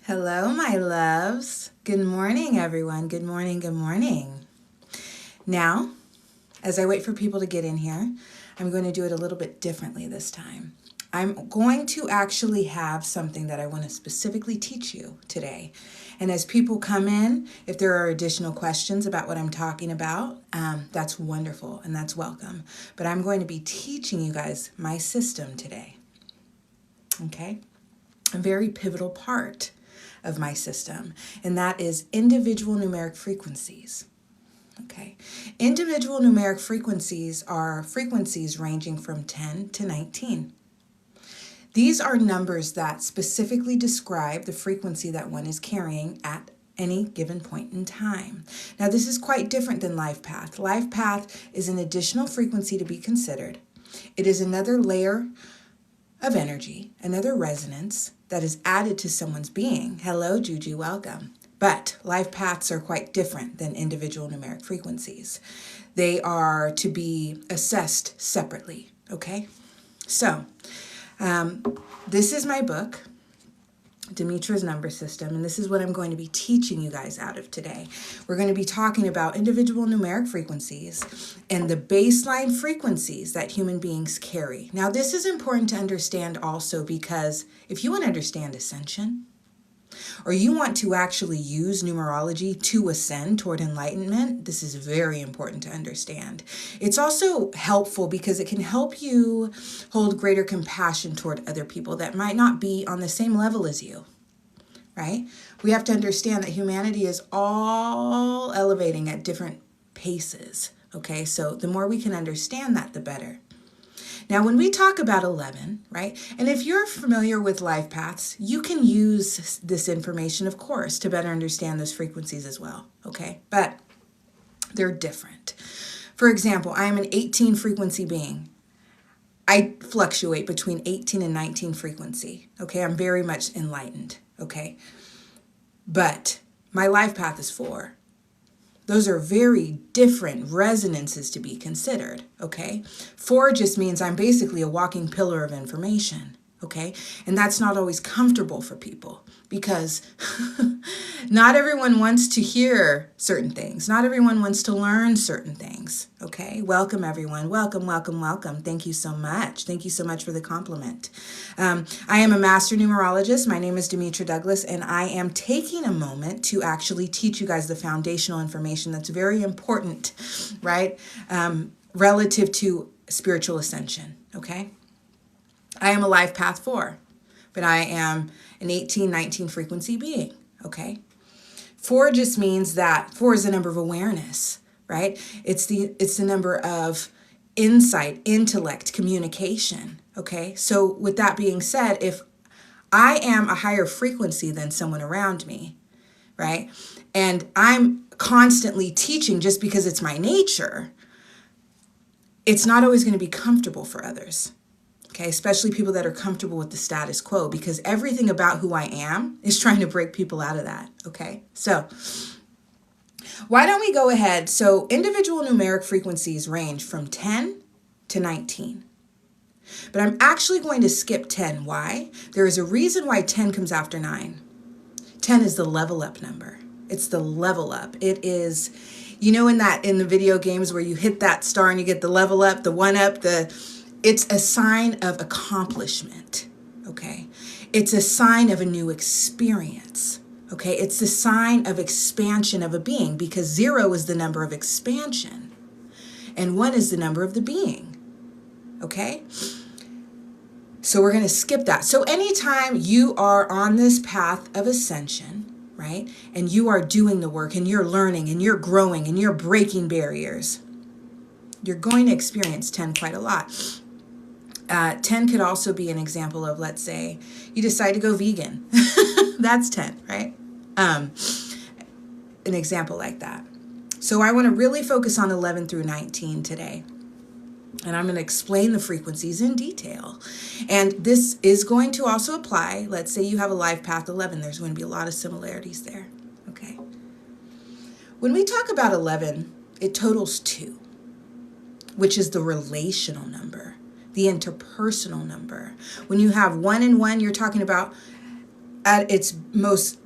Hello, my loves. Good morning, everyone. Good morning, good morning. Now, as I wait for people to get in here, I'm going to do it a little bit differently this time. I'm going to actually have something that I want to specifically teach you today. And as people come in, if there are additional questions about what I'm talking about, that's wonderful and that's welcome. But I'm going to be teaching you guys my system today. Okay? A very pivotal part of my system, and that is individual numeric frequencies. Okay, individual numeric frequencies are frequencies ranging from 10 to 19. These are numbers that specifically describe the frequency that one is carrying at any given point in time. Now, this is quite different than life path. Life path is an additional frequency to be considered. It is another layer of energy, another resonance that is added to someone's being. Hello, Juju, welcome. But life paths are quite different than individual numeric frequencies. They are to be assessed separately, okay? So, this is my book, Demetra's Number System, and this is what I'm going to be teaching you guys out of today. We're going to be talking about individual numeric frequencies and the baseline frequencies that human beings carry. Now, this is important to understand also because if you want to understand ascension, or you want to actually use numerology to ascend toward enlightenment, this is very important to understand. It's also helpful because it can help you hold greater compassion toward other people that might not be on the same level as you, right? We have to understand that humanity is all elevating at different paces, okay? So the more we can understand that, the better. Now, when we talk about 11, right, and if you're familiar with life paths, you can use this information, of course, to better understand those frequencies as well, okay? But they're different. For example, I am an 18 frequency being. I fluctuate between 18 and 19 frequency, okay? I'm very much enlightened, okay? But my life path is 4. Those are very different resonances to be considered, okay? 4 just means I'm basically a walking pillar of information, okay? And that's not always comfortable for people because not everyone wants to hear certain things. Not everyone wants to learn certain things, okay? Welcome, everyone. Welcome, welcome, welcome. Thank you so much. Thank you so much for the compliment. I am a master numerologist. My name is Demetra Douglas, and I am taking a moment to actually teach you guys the foundational information that's very important, right? Relative to spiritual ascension, okay? I am a life path 4, but I am an 18-19 frequency being, okay? 4 just means that 4 is the number of awareness, right? It's the number of insight, intellect, communication, okay? So with that being said, if I am a higher frequency than someone around me, right? And I'm constantly teaching just because it's my nature, it's not always going to be comfortable for others. Okay, especially people that are comfortable with the status quo, because everything about who I am is trying to break people out of that. Okay, so why don't we go ahead? So individual numeric frequencies range from 10 to 19. But I'm actually going to skip 10. Why? There is a reason why 10 comes after 9. 10 is the level up number. It's the level up. It is, you know, in the video games where you hit that star and you get the level up, the one up, it's a sign of accomplishment, okay? It's a sign of a new experience, okay? It's the sign of expansion of a being because 0 is the number of expansion and 1 is the number of the being, okay? So we're going to skip that. So anytime you are on this path of ascension, right, and you are doing the work and you're learning and you're growing and you're breaking barriers, you're going to experience 10 quite a lot. 10 could also be an example of, let's say, you decide to go vegan. That's 10, right? An example like that. So I want to really focus on 11 through 19 today. And I'm going to explain the frequencies in detail. And this is going to also apply. Let's say you have a life path 11. There's going to be a lot of similarities there. Okay. When we talk about 11, it totals 2, which is the relational number, the interpersonal number. When you have 1 and 1, you're talking about at its most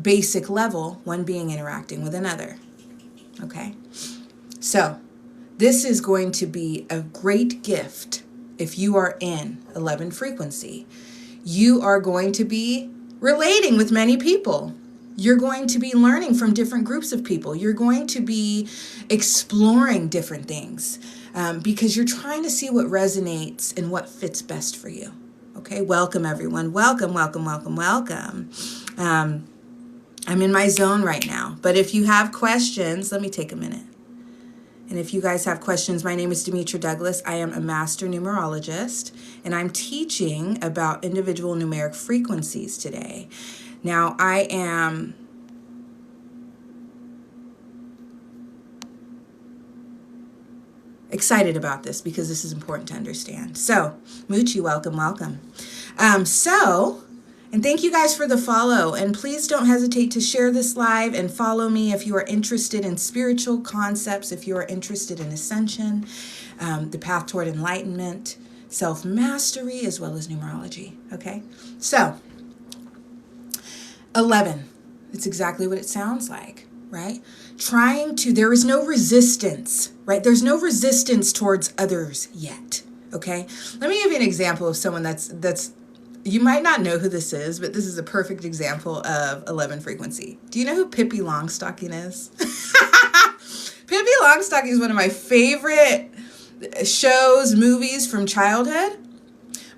basic level, one being interacting with another. Okay? So, this is going to be a great gift if you are in 11 frequency. You are going to be relating with many people. You're going to be learning from different groups of people. You're going to be exploring different things because you're trying to see what resonates and what fits best for you. Okay, welcome everyone. Welcome, welcome, welcome, welcome. I'm in my zone right now, but if you have questions, let me take a minute. And if you guys have questions, my name is Demetra Douglas. I am a master numerologist, and I'm teaching about individual numeric frequencies today. Now, I am excited about this because this is important to understand. So, Moochie, welcome, welcome. And thank you guys for the follow. And please don't hesitate to share this live and follow me if you are interested in spiritual concepts, if you are interested in ascension, the path toward enlightenment, self-mastery, as well as numerology. Okay? So, 11. It's exactly what it sounds like, right? There is no resistance, right? There's no resistance towards others yet. Okay? Let me give you an example of someone that's you might not know who this is, but this is a perfect example of 11 frequency. Do you know who Pippi Longstocking is? Pippi Longstocking is one of my favorite shows, movies from childhood.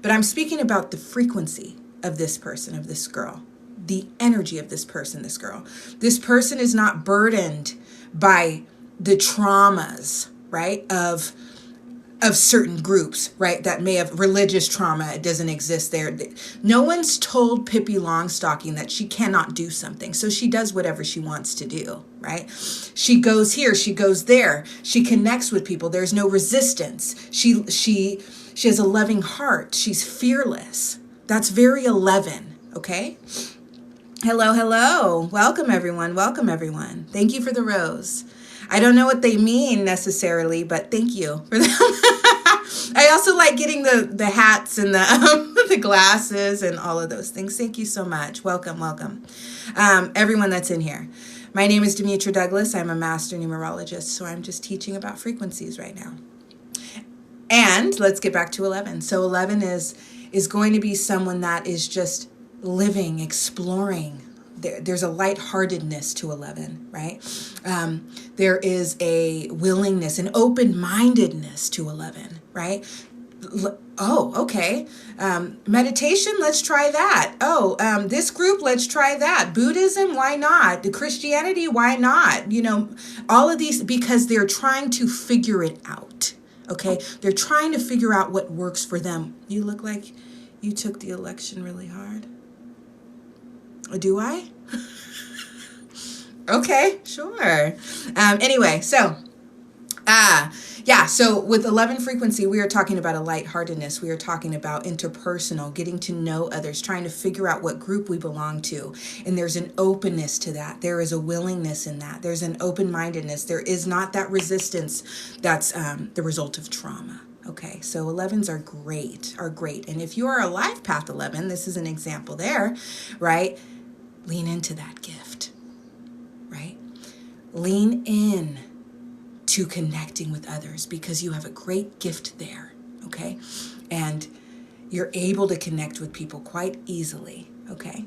But I'm speaking about the frequency of this person, of this girl. The energy of this person, this girl. This person is not burdened by the traumas, right, of certain groups, right, that may have religious trauma. It doesn't exist there. No one's told Pippi Longstocking that she cannot do something. So she does whatever she wants to do, right? She goes here, she goes there. She connects with people. There's no resistance. She has a loving heart. She's fearless. That's very 11, okay? Hello, hello. Welcome, everyone. Welcome, everyone. Thank you for the rose. I don't know what they mean necessarily, but thank you for them. I also like getting the hats and the glasses and all of those things. Thank you so much. Welcome, welcome. Everyone that's in here. My name is Demetra Douglas. I'm a master numerologist, so I'm just teaching about frequencies right now. And let's get back to 11. So 11 is going to be someone that is just living, exploring. There's a lightheartedness to 11, right? There is a willingness, an open-mindedness to 11, right? Oh, okay. Meditation, let's try that. Oh, this group, let's try that. Buddhism, why not? The Christianity, why not? You know, all of these, because they're trying to figure it out, okay? They're trying to figure out what works for them. You look like you took the election really hard. Do I? Okay, sure. Anyway, so with 11 frequency, we are talking about a lightheartedness. We are talking about interpersonal, getting to know others, trying to figure out what group we belong to. And there's an openness to that. There is a willingness in that. There's an open-mindedness. There is not that resistance that's the result of trauma. Okay, so 11s are great. And if you are a life path 11, this is an example there, right? Lean into that gift, right? Lean in to connecting with others because you have a great gift there, okay? And you're able to connect with people quite easily, okay?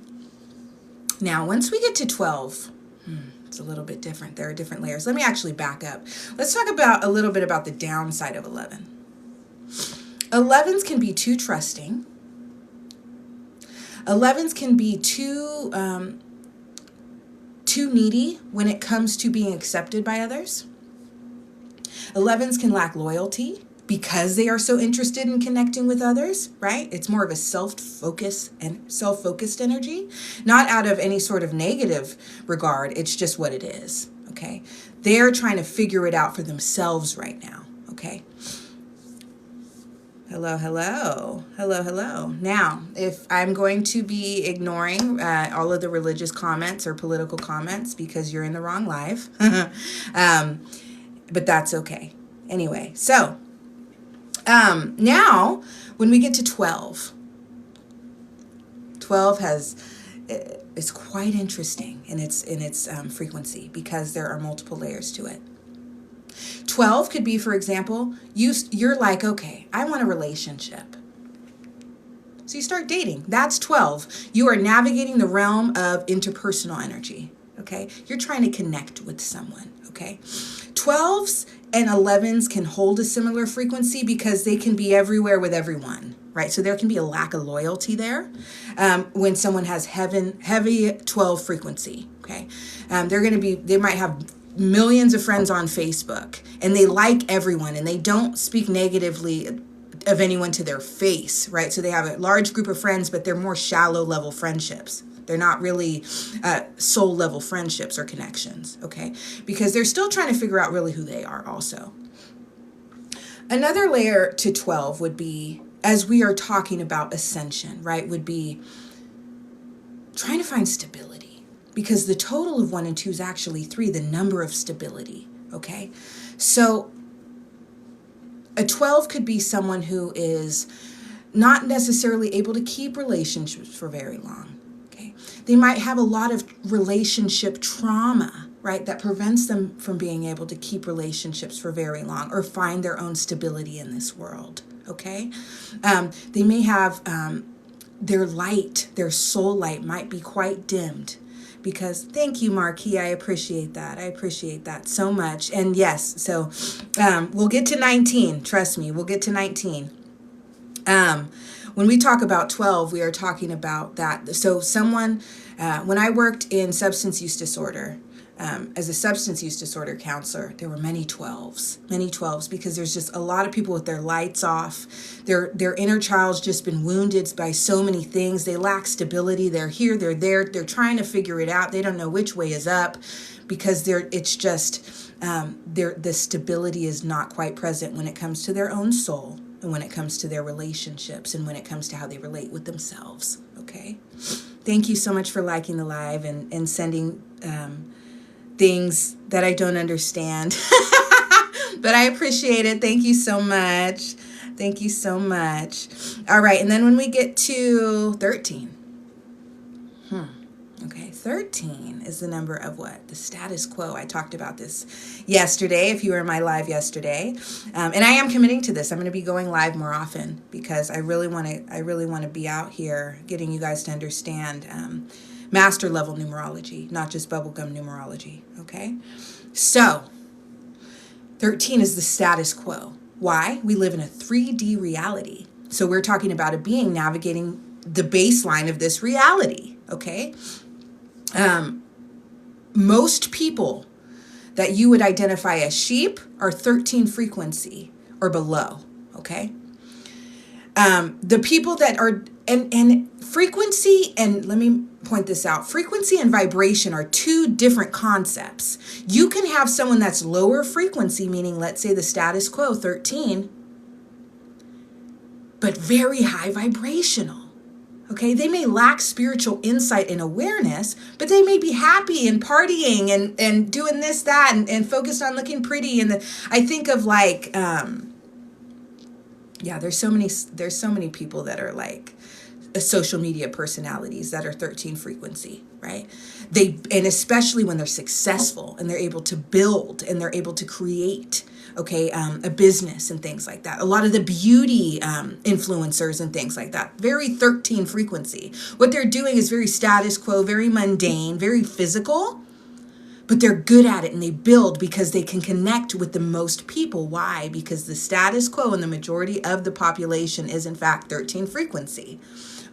Now, once we get to 12, it's a little bit different. There are different layers. Let me actually back up. Let's talk about a little bit about the downside of 11. 11s can be too trusting. 11s can be too needy when it comes to being accepted by others. 11s can lack loyalty because they are so interested in connecting with others, right? It's more of a self-focused energy, not out of any sort of negative regard. It's just what it is, okay? They're trying to figure it out for themselves right now, okay? Hello, hello. Hello, hello. Now, if I'm going to be ignoring all of the religious comments or political comments because you're in the wrong live, but that's okay. Anyway, so now when we get to 12, 12 has is quite interesting in its frequency, because there are multiple layers to it. 12 could be, for example, you're like, okay, I want a relationship. So you start dating. That's 12. You are navigating the realm of interpersonal energy. Okay? You're trying to connect with someone. Okay? 12s and 11s can hold a similar frequency because they can be everywhere with everyone. Right? So there can be a lack of loyalty there when someone has heavy 12 frequency. Okay? They might have millions of friends on Facebook, and they like everyone, and they don't speak negatively of anyone to their face, right? So they have a large group of friends, but they're more shallow level friendships. They're not really soul level friendships or connections, okay? Because they're still trying to figure out really who they are also. Another layer to 12 would be, as we are talking about ascension, right, would be trying to find stability. Because the total of 1 and 2 is actually 3, the number of stability, okay? So a 12 could be someone who is not necessarily able to keep relationships for very long, okay? They might have a lot of relationship trauma, right, that prevents them from being able to keep relationships for very long or find their own stability in this world, okay? They may have their soul light might be quite dimmed. Because, thank you, Marquis, I appreciate that. I appreciate that so much. And yes, so we'll get to 19. Trust me, we'll get to 19. When we talk about 12, we are talking about that. So someone, when I worked in substance use disorder, as a substance use disorder counselor, there were many 12s, because there's just a lot of people with their lights off. Their inner child's just been wounded by so many things. They lack stability. They're here, they're there. They're trying to figure it out. They don't know which way is up, because the stability is not quite present when it comes to their own soul, and when it comes to their relationships, and when it comes to how they relate with themselves. Okay? Thank you so much for liking the live and sending things that I don't understand. But I appreciate it. Thank you so much. Thank you so much. All right, and then when we get to 13. Okay, 13 is the number of what? The status quo. I talked about this yesterday, if you were in my live yesterday. And I am committing to this. I'm going to be going live more often, because I really want to be out here getting you guys to understand master level numerology, not just bubblegum numerology, okay? So, 13 is the status quo. Why? We live in a 3D reality. So we're talking about a being navigating the baseline of this reality, okay? Most people that you would identify as sheep are 13 frequency or below, okay? The people that are, and frequency, and let me point this out, frequency and vibration are two different concepts. You can have someone that's lower frequency, meaning let's say the status quo, 13, but very high vibrational. Okay, they may lack spiritual insight and awareness, but they may be happy and partying and doing this, that, and focused on looking pretty. And I think of like, there's so many people that are like social media personalities that are 13 frequency, right? And especially when they're successful and they're able to build and they're able to create, okay, a business and things like that. A lot of the beauty influencers and things like that, very 13 frequency. What they're doing is very status quo, very mundane, very physical, but they're good at it and they build because they can connect with the most people. Why? Because the status quo and the majority of the population is in fact 13 frequency.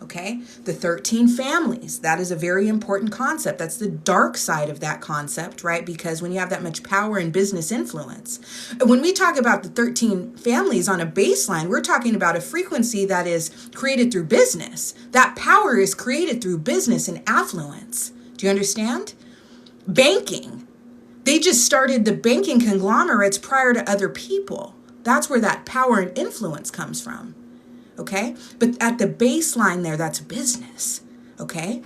Okay, the 13 families, that is a very important concept. That's the dark side of that concept, right? Because when you have that much power and business influence, when we talk about the 13 families on a baseline, we're talking about a frequency that is created through business. That power is created through business and affluence. Do you understand? Banking. They just started the banking conglomerates prior to other people. That's where that power and influence comes from. Okay? But at the baseline there, that's business. Okay?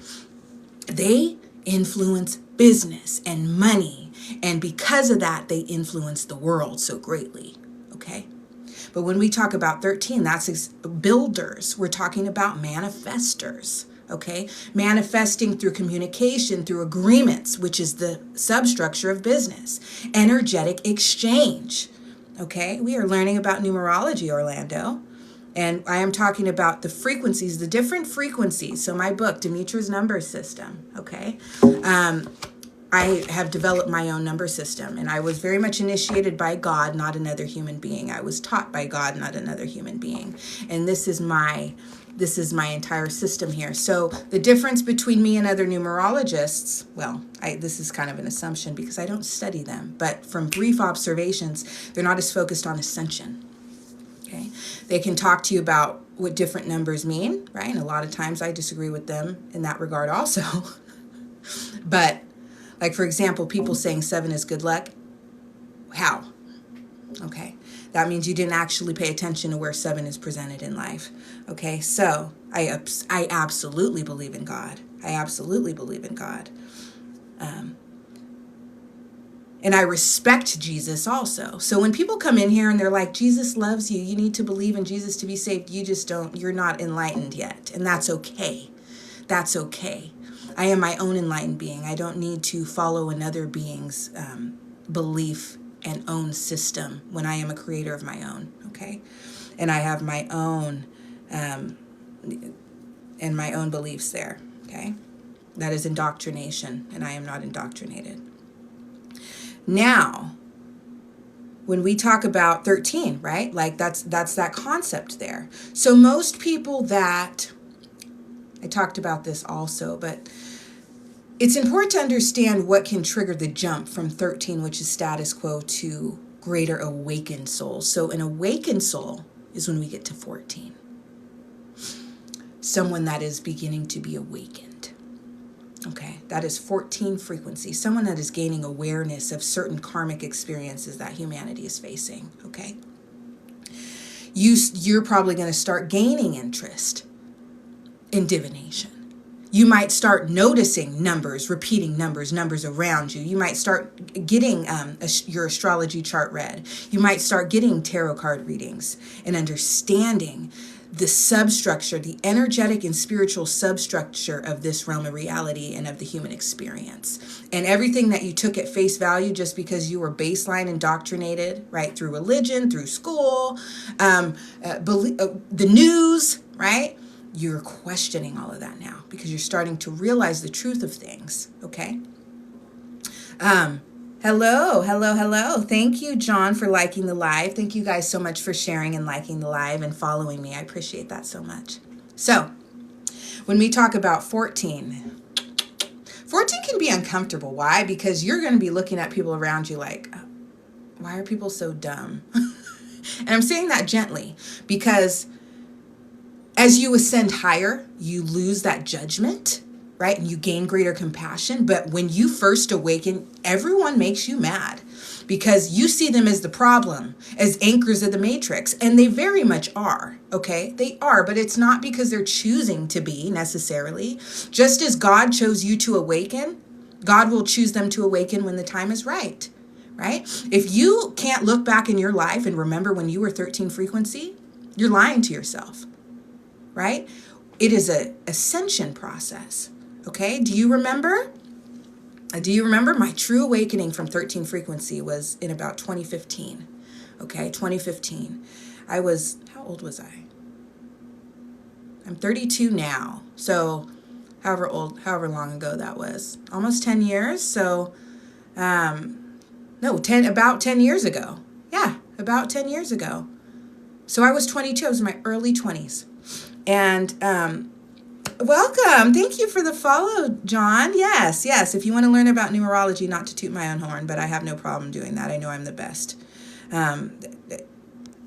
They influence business and money. And because of that, they influence the world so greatly. Okay? But when we talk about 13, that's builders. We're talking about manifestors. okay? Manifesting through communication, through agreements, which is the substructure of business. Energetic exchange, okay? We are learning about numerology, Orlando. And I am talking about the frequencies, the different frequencies. So my book, Demetra's Number System, okay? I have developed my own number system, and I was very much initiated by God, not another human being. I was taught by God, not another human being. And this is my entire system here. So the difference between me and other numerologists, well, this is kind of an assumption because I don't study them, but from brief observations, they're not as focused on ascension. Okay, they can talk to you about what different numbers mean, right? And a lot of times I disagree with them in that regard also. But like, for example, people saying 7 is good luck. How? Okay, that means you didn't actually pay attention to where 7 is presented in life. Okay, so I absolutely believe in God. I absolutely believe in God. And I respect Jesus also. So when people come in here and they're like, Jesus loves you, you need to believe in Jesus to be saved, you're not enlightened yet. And that's okay. That's okay. I am my own enlightened being. I don't need to follow another being's belief and own system when I am a creator of my own, okay? And I have my own, and my own beliefs there, okay? That is indoctrination, and I am not indoctrinated. Now, when we talk about 13, right? Like that's that concept there. So most people that, I talked about this also, but it's important to understand what can trigger the jump from 13, which is status quo, to greater awakened souls. So an awakened soul is when we get to 14. Someone that is beginning to be awakened. Okay, that is 14 frequency. Someone that is gaining awareness of certain karmic experiences that humanity is facing. Okay, you're probably going to start gaining interest in divination. You might start noticing numbers, repeating numbers around you. You might start getting your astrology chart read. You might start getting tarot card readings and understanding the substructure, the energetic and spiritual substructure of this realm of reality and of the human experience. And everything that you took at face value just because you were baseline indoctrinated, right, through religion, through school, the news, right? You're questioning all of that now because you're starting to realize the truth of things, okay? Hello. Thank you, John, for liking the live. Thank you guys so much for sharing and liking the live and following me. I appreciate that so much. So, when we talk about 14 can be uncomfortable. Why? Because you're going to be looking at people around you like, why are people so dumb? And I'm saying that gently because as you ascend higher, you lose that judgment, right? And you gain greater compassion. But when you first awaken, everyone makes you mad because you see them as the problem, as anchors of the matrix. And they very much are, okay? They are, but it's not because they're choosing to be necessarily. Just as God chose you to awaken, God will choose them to awaken when the time is right, right? If you can't look back in your life and remember when you were 13 frequency, you're lying to yourself. Right? It is an ascension process. Okay? Do you remember? My true awakening from 13 frequency was in about 2015. Okay, 2015. How old was I? I'm 32 now. So however long ago that was. Almost 10 years. So, about 10 years ago. Yeah, about 10 years ago. So I was 22. I was in my early 20s. And welcome. Thank you for the follow, John. Yes. If you want to learn about numerology, not to toot my own horn, but I have no problem doing that. I know I'm the best.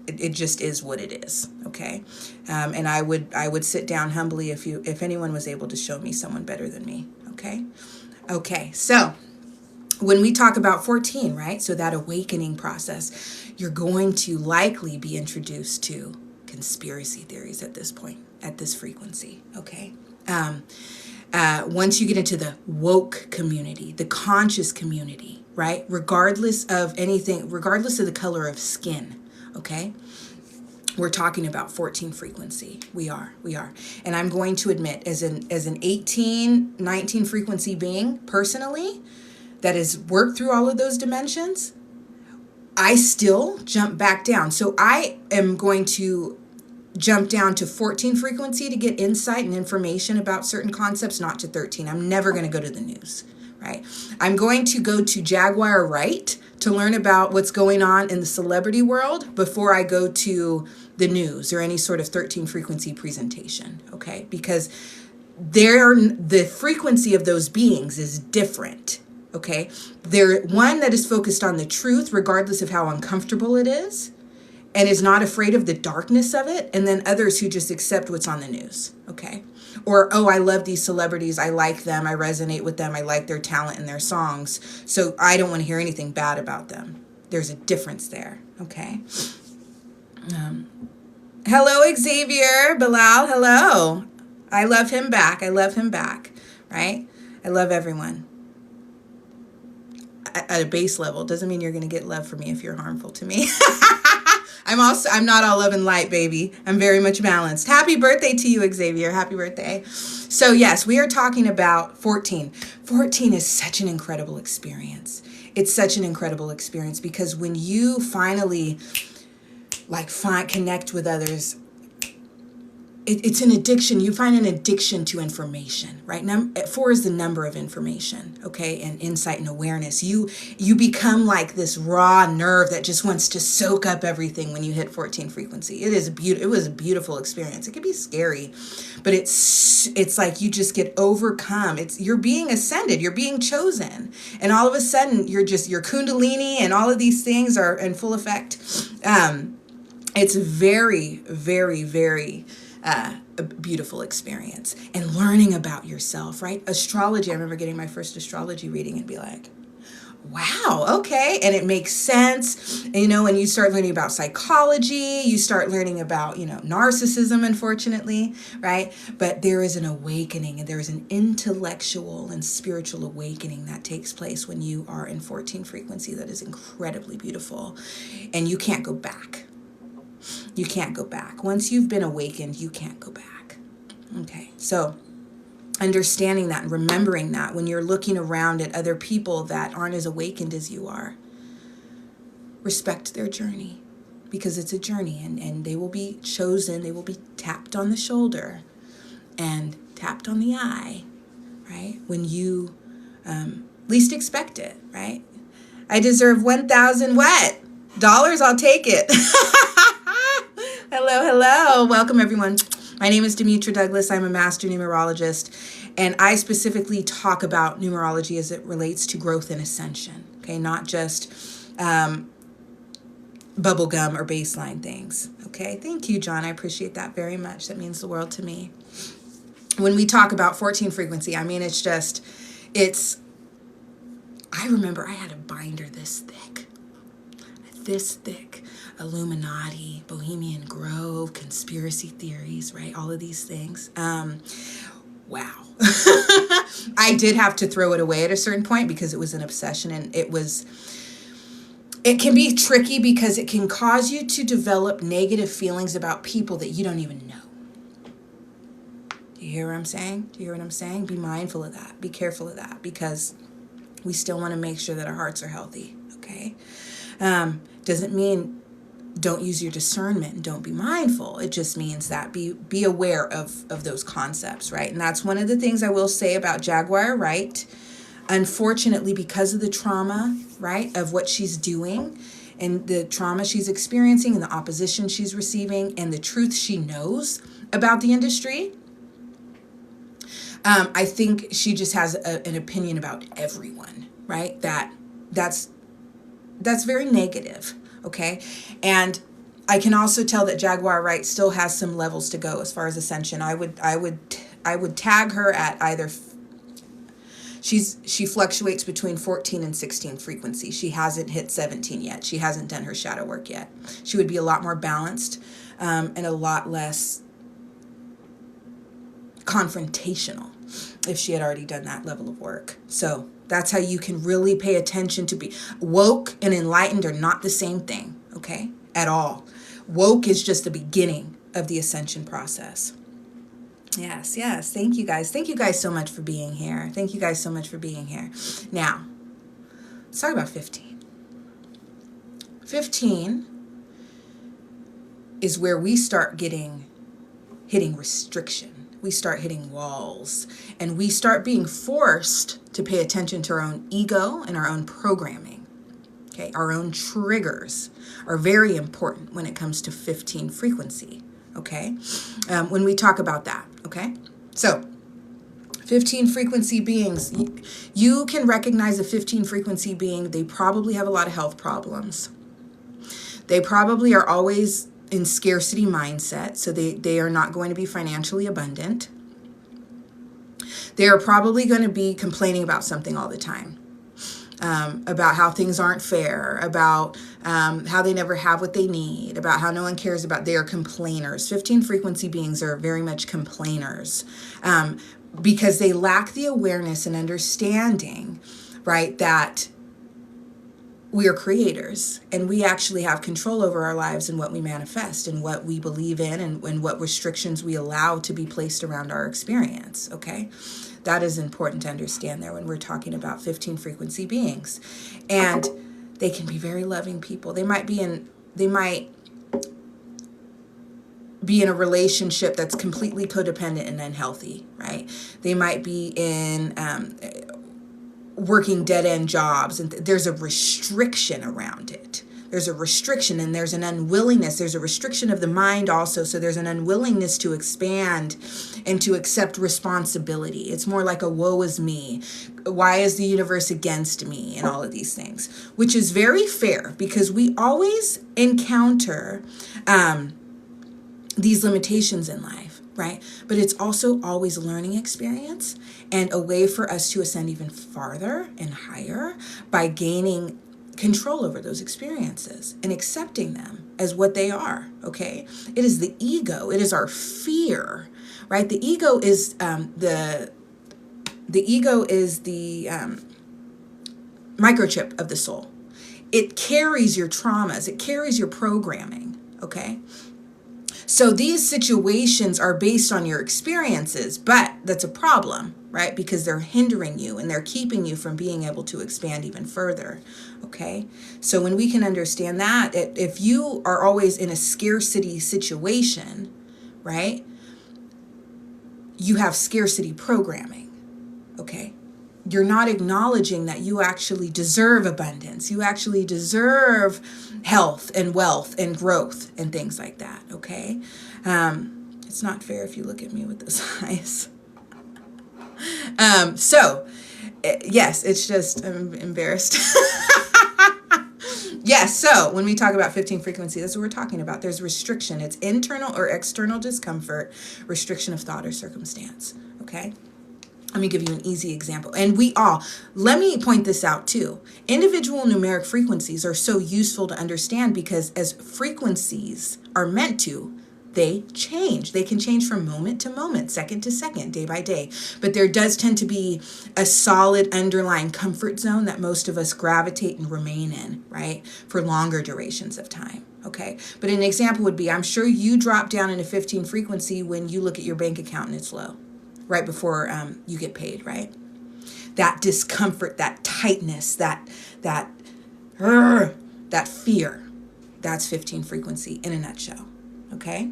It just is what it is. Okay. And I would sit down humbly if anyone was able to show me someone better than me. Okay. Okay. So when we talk about 14, right? So that awakening process, you're going to likely be introduced to conspiracy theories at this point, at this frequency, okay? Once you get into the woke community, the conscious community, right? Regardless of anything, regardless of the color of skin, okay? we're talking about 14 frequency. We are. And I'm going to admit, as an 18, 19 frequency being, personally, that has worked through all of those dimensions, I still jump back down. So I am going to jump down to 14 frequency to get insight and information about certain concepts, not to 13. I'm never going to go to the news, right? I'm going to go to Jaguar Right to learn about what's going on in the celebrity world before I go to the news or any sort of 13 frequency presentation, okay? Because the frequency of those beings is different, okay? They're one that is focused on the truth, regardless of how uncomfortable it is, and is not afraid of the darkness of it, and then others who just accept what's on the news, okay? Or, oh, I love these celebrities, I like them, I resonate with them, I like their talent and their songs, so I don't want to hear anything bad about them. There's a difference there, okay? Hello, Xavier, Bilal, hello. I love him back, right? I love everyone. At a base level, doesn't mean you're going to get love from me if you're harmful to me. I'm not all love and light, baby. I'm very much balanced. Happy birthday to you, Xavier. Happy birthday. So yes, we are talking about 14. 14 is such an incredible experience. It's such an incredible experience because when you finally connect with others, it's an addiction. You find an addiction to information, right? 4 is the number of information, okay, and insight and awareness. You become like this raw nerve that just wants to soak up everything when you hit 14 frequency. It was a beautiful experience. It can be scary, but it's like you just get overcome. You're being ascended. You're being chosen, and all of a sudden your Kundalini and all of these things are in full effect. It's very, very, very a beautiful experience, and learning about yourself, right? Astrology, I remember getting my first astrology reading and be like, wow, okay. And it makes sense, and you start learning about psychology, you start learning about, narcissism, unfortunately, right? But there is an awakening, and there is an intellectual and spiritual awakening that takes place when you are in 14 frequency that is incredibly beautiful, and you can't go back. You can't go back. Once you've been awakened, you can't go back. Okay, so understanding that and remembering that when you're looking around at other people that aren't as awakened as you are, respect their journey, because it's a journey, and they will be chosen, they will be tapped on the shoulder and tapped on the eye, right? When you least expect it, right? I deserve 1,000 what? Dollars, I'll take it. Hello. Welcome, everyone. My name is Demetra Douglas. I'm a master numerologist, and I specifically talk about numerology as it relates to growth and ascension, okay? Not just bubblegum or baseline things, okay? Thank you, John. I appreciate that very much. That means the world to me. When we talk about 14 frequency, I mean, I remember I had a binder this thick. Illuminati, Bohemian Grove, conspiracy theories, right? All of these things. Wow. I did have to throw it away at a certain point because it was an obsession, and it can be tricky because it can cause you to develop negative feelings about people that you don't even know. Do you hear what I'm saying? Be mindful of that. Be careful of that, because we still want to make sure that our hearts are healthy, okay? Doesn't mean don't use your discernment and don't be mindful. It just means that be aware of those concepts, right? And that's one of the things I will say about Jaguar Right. Unfortunately, because of the trauma, right, of what she's doing and the trauma she's experiencing and the opposition she's receiving and the truth she knows about the industry, I think she just has an opinion about everyone, right? That's very negative. Okay. And I can also tell that Jaguar Right still has some levels to go as far as ascension. I would tag her at either she fluctuates between 14 and 16 frequency. She hasn't hit 17 yet. She hasn't done her shadow work yet. She would be a lot more balanced and a lot less confrontational if she had already done that level of work. So that's how you can really pay attention to be woke and enlightened are not the same thing, okay, at all. Woke is just the beginning of the ascension process. Yes, yes. Thank you guys. Thank you guys so much for being here. Thank you guys so much for being here. Now, let's talk about 15. 15 is where we start hitting restriction. We start hitting walls, and we start being forced to pay attention to our own ego and our own programming. Okay, our own triggers are very important when it comes to 15 frequency. Okay, when we talk about that. Okay, so 15 frequency beings, you can recognize a 15 frequency being. They probably have a lot of health problems. They probably are always in scarcity mindset, so they are not going to be financially abundant. They are probably going to be complaining about something all the time, about how things aren't fair, about how they never have what they need, about how no one cares about. They are complainers. 15 frequency beings are very much complainers, because they lack the awareness and understanding, right, that we are creators, and we actually have control over our lives and what we manifest and what we believe in, and what restrictions we allow to be placed around our experience. Okay, that is important to understand there when we're talking about 15 frequency beings. And they can be very loving people. They might be in a relationship that's completely codependent and unhealthy, right? They might be in working dead-end jobs, and there's a restriction around it. There's a restriction, and there's an unwillingness. There's a restriction of the mind also, so there's an unwillingness to expand and to accept responsibility. It's more like a woe is me. Why is the universe against me? And all of these things, which is very fair, because we always encounter these limitations in life, right? But it's also always a learning experience and a way for us to ascend even farther and higher by gaining control over those experiences and accepting them as what they are. Okay, it is the ego. It is our fear, right? The ego is the microchip of the soul. It carries your traumas. It carries your programming. Okay. So these situations are based on your experiences, but that's a problem, right? Because they're hindering you and they're keeping you from being able to expand even further, okay? So when we can understand that, if you are always in a scarcity situation, right, you have scarcity programming, okay? You're not acknowledging that you actually deserve abundance. You actually deserve health and wealth and growth and things like that, okay? It's not fair if you look at me with those eyes. Yes, it's just, I'm embarrassed. Yes, so when we talk about 15 frequency, that's what we're talking about. There's restriction. It's internal or external discomfort, restriction of thought or circumstance, okay? Let me give you an easy example. And let me point this out too. Individual numeric frequencies are so useful to understand because as frequencies are meant to, they change. They can change from moment to moment, second to second, day by day. But there does tend to be a solid underlying comfort zone that most of us gravitate and remain in, right? For longer durations of time. Okay. But an example would be, I'm sure you drop down in a 15 frequency when you look at your bank account and it's low. Right before you get paid, right? That discomfort, that tightness, that fear, that's 15 frequency in a nutshell, okay?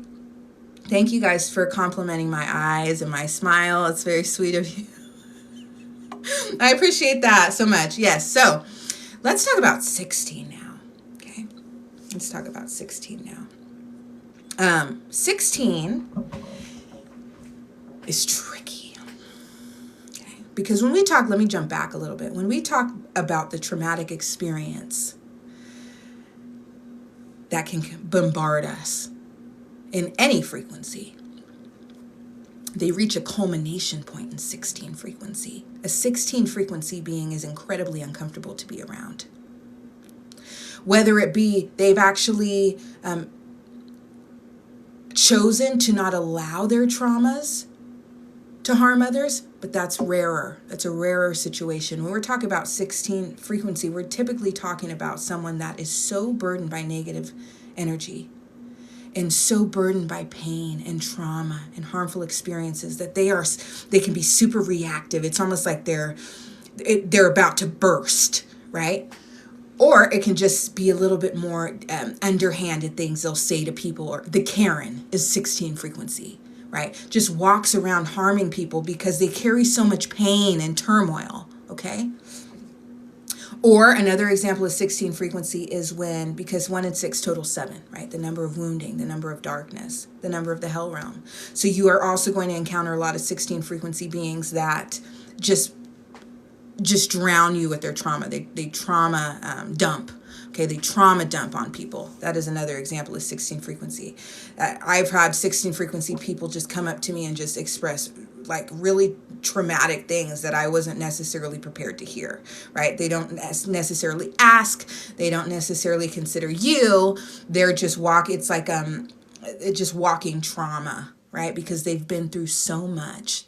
Thank you guys for complimenting my eyes and my smile. It's very sweet of you. I appreciate that so much. Yes, so let's talk about 16 now, okay? Let's talk about 16 now. 16 is tricky, okay? Because when we talk, let me jump back a little bit. When we talk about the traumatic experience that can bombard us in any frequency, they reach a culmination point in 16 frequency. A 16 frequency being is incredibly uncomfortable to be around. Whether it be they've actually chosen to not allow their traumas to harm others, but that's rarer. That's a rarer situation. When we're talking about 16 frequency, we're typically talking about someone that is so burdened by negative energy and so burdened by pain and trauma and harmful experiences that they can be super reactive. It's almost like they're about to burst, right? Or it can just be a little bit more underhanded things they'll say to people. Or the Karen is 16 frequency, right? Just walks around harming people because they carry so much pain and turmoil, okay? Or another example of 16 frequency is when, because 1 and 6 total 7, right? The number of wounding, the number of darkness, the number of the hell realm. So you are also going to encounter a lot of 16 frequency beings that just drown you with their trauma. They trauma dump. Okay, they trauma dump on people. That is another example of 16 frequency. I've had 16 frequency people just come up to me and just express like really traumatic things that I wasn't necessarily prepared to hear, right? They don't necessarily ask. They don't necessarily consider you. They're just it's like just walking trauma, right? Because they've been through so much.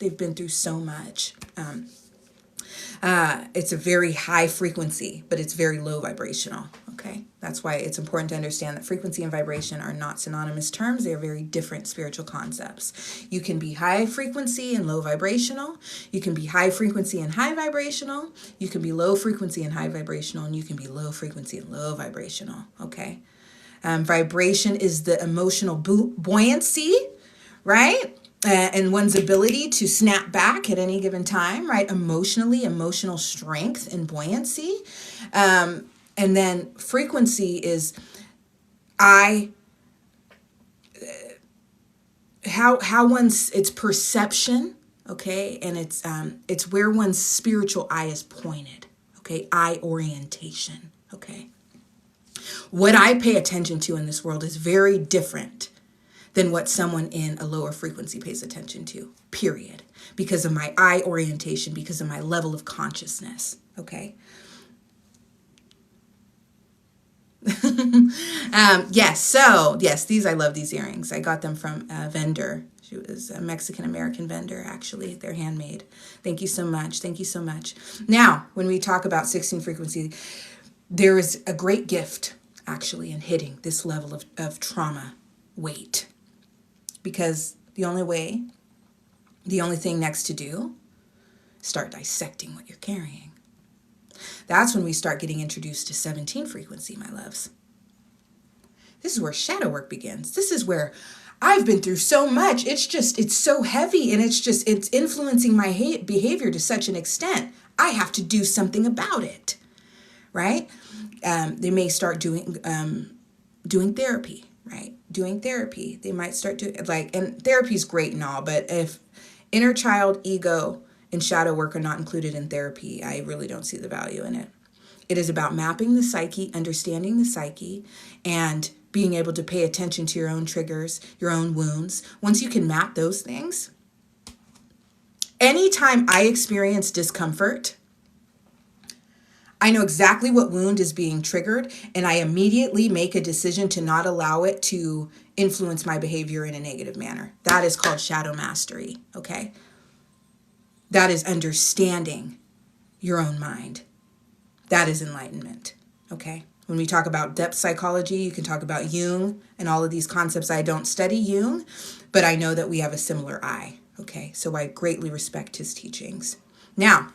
It's a very high frequency, but it's very low vibrational. Okay, that's why it's important to understand that frequency and vibration are not synonymous terms. They are very different spiritual concepts. You can be high frequency and low vibrational. You can be high frequency and high vibrational. You can be low frequency and high vibrational, and you can be low frequency and low vibrational. Okay, vibration is the emotional buoyancy, right? And one's ability to snap back at any given time, right? Emotional strength and buoyancy. And then frequency is how one's, it's perception, okay? And it's where one's spiritual eye is pointed, okay? Eye orientation, okay? What I pay attention to in this world is very different than what someone in a lower frequency pays attention to, period. Because of my eye orientation, because of my level of consciousness, okay? Yes, I love these earrings. I got them from a vendor. She was a Mexican-American vendor, actually. They're handmade. Thank you so much. Thank you so much. Now, when we talk about 16 frequency, there is a great gift, actually, in hitting this level of trauma weight. Because the only thing next to do, start dissecting what you're carrying. That's when we start getting introduced to 17 frequency, my loves. This is where shadow work begins. This is where I've been through so much. It's so heavy, and it's influencing my behavior to such an extent. I have to do something about it, right? They may start doing therapy. Right? Doing therapy. They might start doing and therapy is great and all, but if inner child, ego, and shadow work are not included in therapy, I really don't see the value in it. It is about mapping the psyche, understanding the psyche, and being able to pay attention to your own triggers, your own wounds. Once you can map those things, anytime I experience discomfort, I know exactly what wound is being triggered, and I immediately make a decision to not allow it to influence my behavior in a negative manner. That is called shadow mastery, okay? That is understanding your own mind. That is enlightenment, okay? When we talk about depth psychology, you can talk about Jung and all of these concepts. I don't study Jung, but I know that we have a similar eye, okay? So I greatly respect his teachings. Now,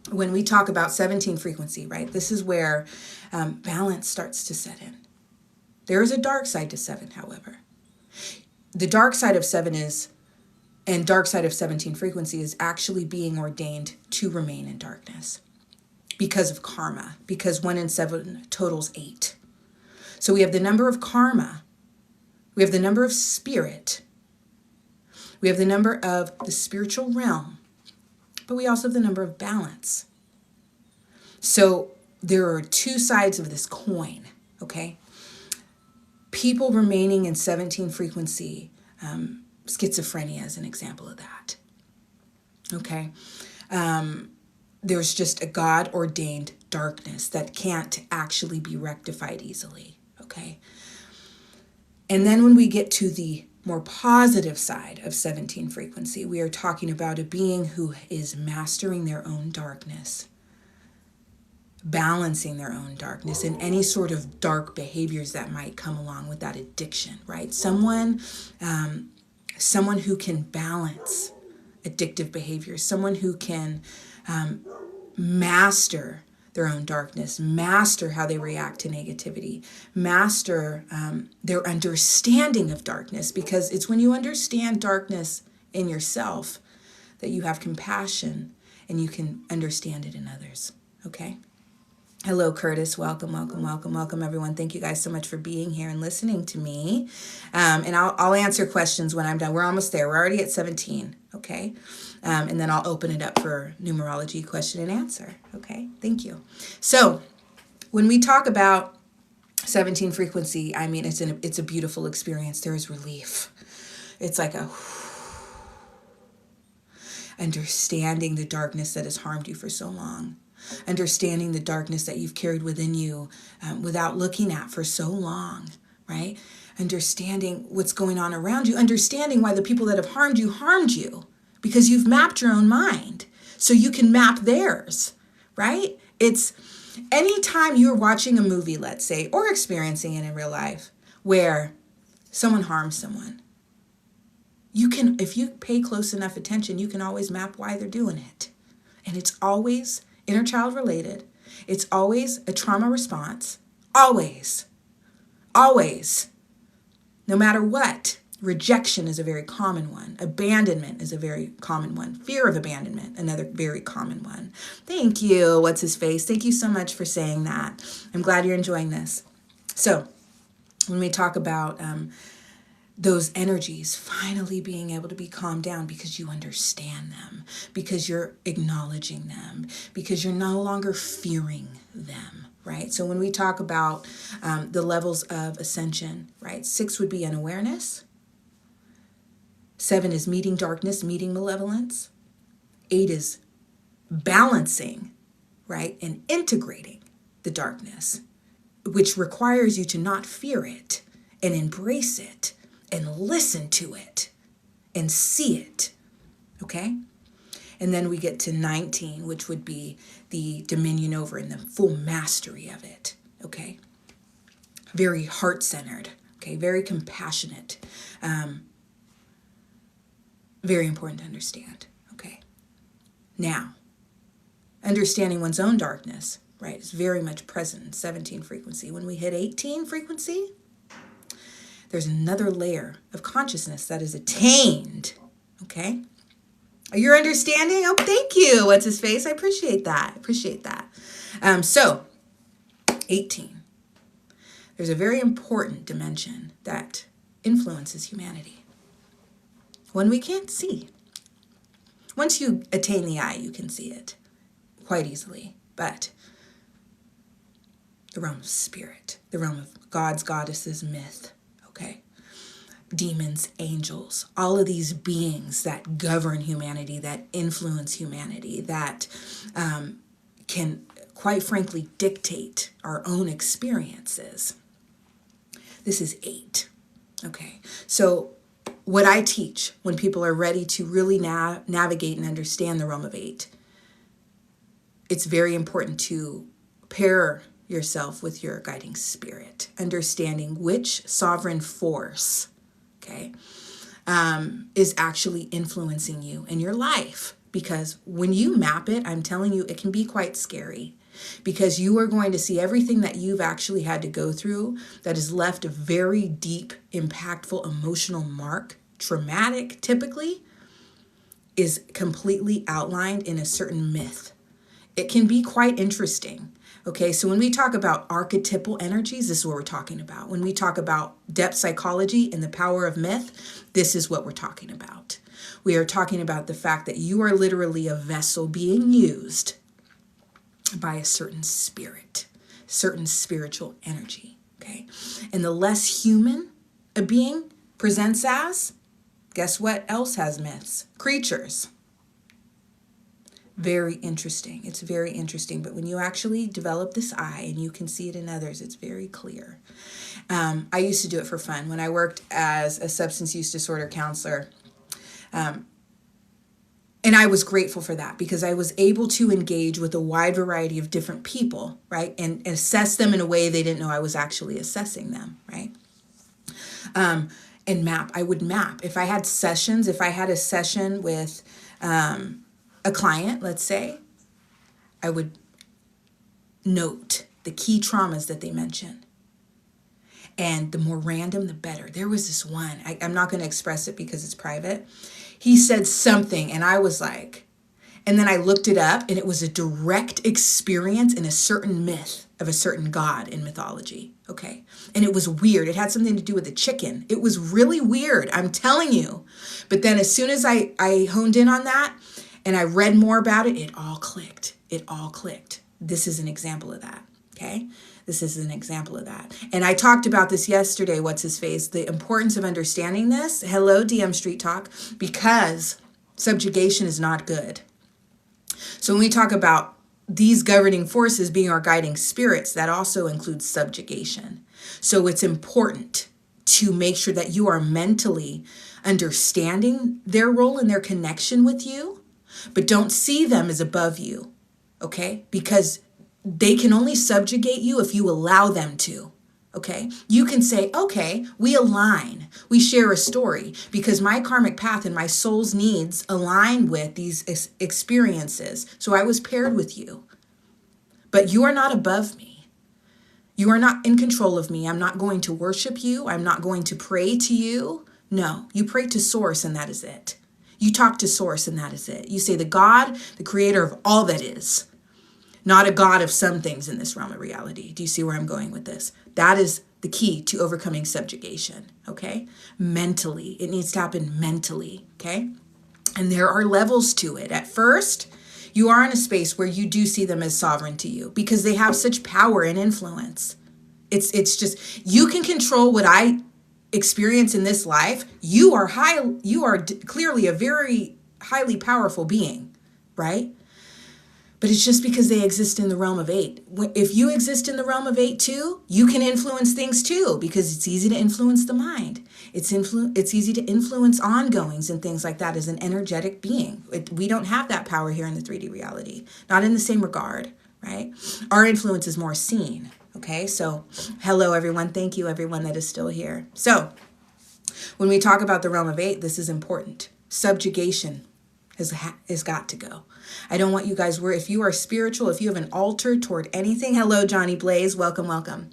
when we talk about 17 frequency, right, this is where balance starts to set in. There is a dark side to 7, however. The dark side of 7 and dark side of 17 frequency is actually being ordained to remain in darkness because of karma, because 1 and 7 totals 8. So we have the number of karma, we have the number of spirit, we have the number of the spiritual realm, but we also have the number of balance. So there are two sides of this coin, okay? People remaining in 17 frequency, schizophrenia is an example of that, okay? There's just a God-ordained darkness that can't actually be rectified easily, okay? And then when we get to the more positive side of 17 frequency, we are talking about a being who is mastering their own darkness, balancing their own darkness and any sort of dark behaviors that might come along with that addiction, right? Someone who can balance addictive behaviors, someone who can master their own darkness, master how they react to negativity, master their understanding of darkness, because it's when you understand darkness in yourself that you have compassion and you can understand it in others, okay? Hello, Curtis. Welcome, welcome, welcome, welcome, everyone. Thank you guys so much for being here and listening to me. And I'll answer questions when I'm done. We're almost there. We're already at 17, okay? And then I'll open it up for numerology question and answer, okay? Thank you. So when we talk about 17 frequency, I mean, it's a beautiful experience. There is relief. It's like a understanding the darkness that has harmed you for so long. Understanding the darkness that you've carried within you without looking at for so long, right? Understanding what's going on around you, understanding why the people that have harmed you, because you've mapped your own mind so you can map theirs, right? It's anytime you're watching a movie, let's say, or experiencing it in real life, where someone harms someone, you can, if you pay close enough attention, you can always map why they're doing it. And it's always inner child related. It's always a trauma response. Always. Always. No matter what. Rejection is a very common one. Abandonment is a very common one. Fear of abandonment, another very common one. Thank you. What's his face? Thank you so much for saying that. I'm glad you're enjoying this. So when we talk about those energies finally being able to be calmed down because you understand them, because you're acknowledging them, because you're no longer fearing them, right? So when we talk about the levels of ascension, right? 6 would be unawareness. 7 is meeting darkness, meeting malevolence. 8 is balancing, right? And integrating the darkness, which requires you to not fear it and embrace it and listen to it and see it, okay? And then we get to 19, which would be the dominion over and the full mastery of it, okay? Very heart-centered, okay? Very compassionate. Very important to understand, okay? Now, understanding one's own darkness, right, is very much present in 17 frequency. When we hit 18 frequency, there's another layer of consciousness that is attained, okay? Are you understanding? Oh, thank you. What's his face? I appreciate that. So, 18. There's a very important dimension that influences humanity. One we can't see. Once you attain the eye, you can see it quite easily. But the realm of spirit, the realm of gods, goddesses, myth, okay? Demons, angels, all of these beings that govern humanity, that influence humanity, that can, quite frankly, dictate our own experiences. This is 8, okay? So what I teach when people are ready to really navigate and understand the realm of 8, it's very important to pair yourself with your guiding spirit, understanding which sovereign force, okay, is actually influencing you in your life. Because when you map it, I'm telling you, it can be quite scary, because you are going to see everything that you've actually had to go through that has left a very deep, impactful, emotional mark, traumatic typically, is completely outlined in a certain myth. It can be quite interesting. Okay, so when we talk about archetypal energies, this is what we're talking about. When we talk about depth psychology and the power of myth, this is what we're talking about. We are talking about the fact that you are literally a vessel being used by a certain spirit, certain spiritual energy, okay? And the less human a being presents as, guess what else has myths? Creatures. Very interesting. It's very interesting. But when you actually develop this eye and you can see it in others, it's very clear. I used to do it for fun. When I worked as a substance use disorder counselor, and And I was grateful for that because I was able to engage with a wide variety of different people, right? And assess them in a way they didn't know I was actually assessing them, right? And map. I would map. If I had sessions, if I had a session with a client, let's say, I would note the key traumas that they mentioned. And the more random, the better. There was this one, I'm not going to express it because it's private. He said something and I was like, and then I looked it up and it was a direct experience in a certain myth of a certain god in mythology. Okay. And it was weird. It had something to do with a chicken. It was really weird. I'm telling you. But then as soon as I honed in on that and I read more about it, it all clicked. It all clicked. This is an example of that. Okay. This is an example of that. And I talked about this yesterday, what's his face, the importance of understanding this. Hello, DM Street Talk, because subjugation is not good. So when we talk about these governing forces being our guiding spirits, that also includes subjugation. So it's important to make sure that you are mentally understanding their role and their connection with you, but don't see them as above you, okay? Because they can only subjugate you if you allow them to, okay? You can say, okay, we align. We share a story because my karmic path and my soul's needs align with these experiences. So I was paired with you. But you are not above me. You are not in control of me. I'm not going to worship you. I'm not going to pray to you. No, you pray to Source and that is it. You talk to Source and that is it. You say the God, the creator of all that is. Not a God of some things in this realm of reality. Do you see where I'm going with this? That is the key to overcoming subjugation, okay? Mentally. It needs to happen mentally, okay? And there are levels to it. At first, you are in a space where you do see them as sovereign to you because they have such power and influence. It's just, you can control what I experience in this life. You are clearly a very highly powerful being, right? But it's just because they exist in the realm of 8. If you exist in the realm of 8 too, you can influence things too, because it's easy to influence the mind. It's easy to influence ongoings and things like that as an energetic being. We don't have that power here in the 3D reality, not in the same regard, right? Our influence is more seen, okay? So hello, everyone. Thank you, everyone that is still here. So when we talk about the realm of 8, this is important. Subjugation has got to go. I don't want you guys, if you are spiritual, if you have an altar toward anything, hello, Johnny Blaze, welcome, welcome.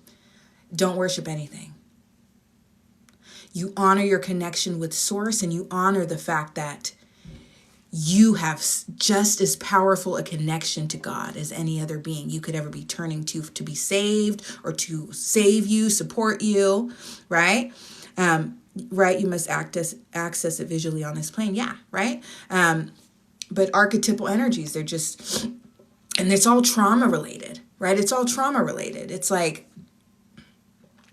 Don't worship anything. You honor your connection with Source and you honor the fact that you have just as powerful a connection to God as any other being you could ever be turning to be saved or to save you, support you, right? Right, you must access it visually on this plane. Yeah, right? But archetypal energies, they're just, and it's all trauma related, right? It's all trauma related. It's like,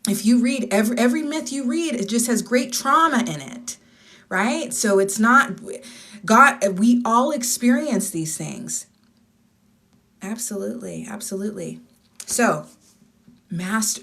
if you read, every myth you read, it just has great trauma in it, right? So it's not, God, we all experience these things. Absolutely, absolutely. So,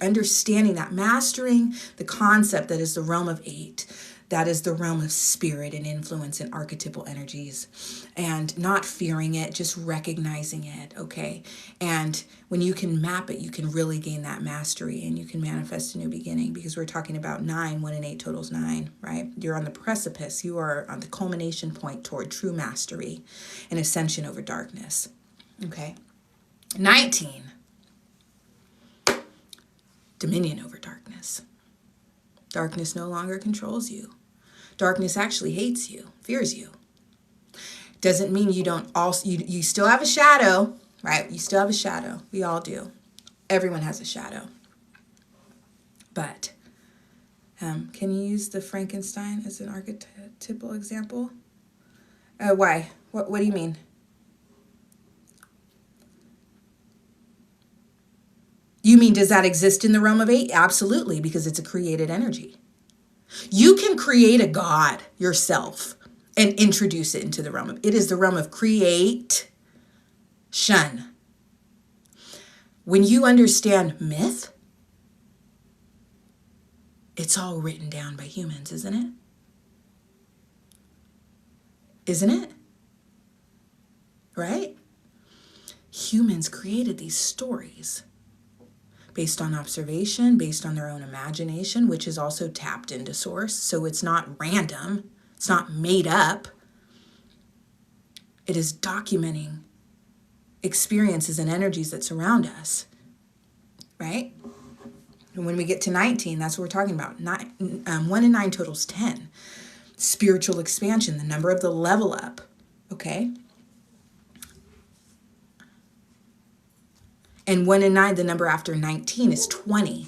understanding that, mastering the concept that is the realm of 8, that is the realm of spirit and influence and archetypal energies, and not fearing it, just recognizing it, okay? And when you can map it, you can really gain that mastery and you can manifest a new beginning, because we're talking about 9, 1 and 8 totals 9, right? You're on the precipice. You are on the culmination point toward true mastery and ascension over darkness, okay? 19. Dominion over darkness. Darkness no longer controls you. Darkness actually hates you, fears you. Doesn't mean you don't also, you still have a shadow, right? You still have a shadow. We all do. Everyone has a shadow. But can you use the Frankenstein as an archetypal example? Why? What do you mean? You mean, does that exist in the realm of 8? Absolutely, because it's a created energy. You can create a god yourself and introduce it into the realm of, it is the realm of creation. When you understand myth, it's all written down by humans, isn't it? Isn't it? right? Humans created these stories based on observation, based on their own imagination, which is also tapped into source. So it's not random. It's not made up. It is documenting experiences and energies that surround us, right? And when we get to 19, that's what we're talking about. 1 and 9 totals 10. Spiritual expansion, the number of the level up, okay? And 1 and 9, the number after 19 is 20,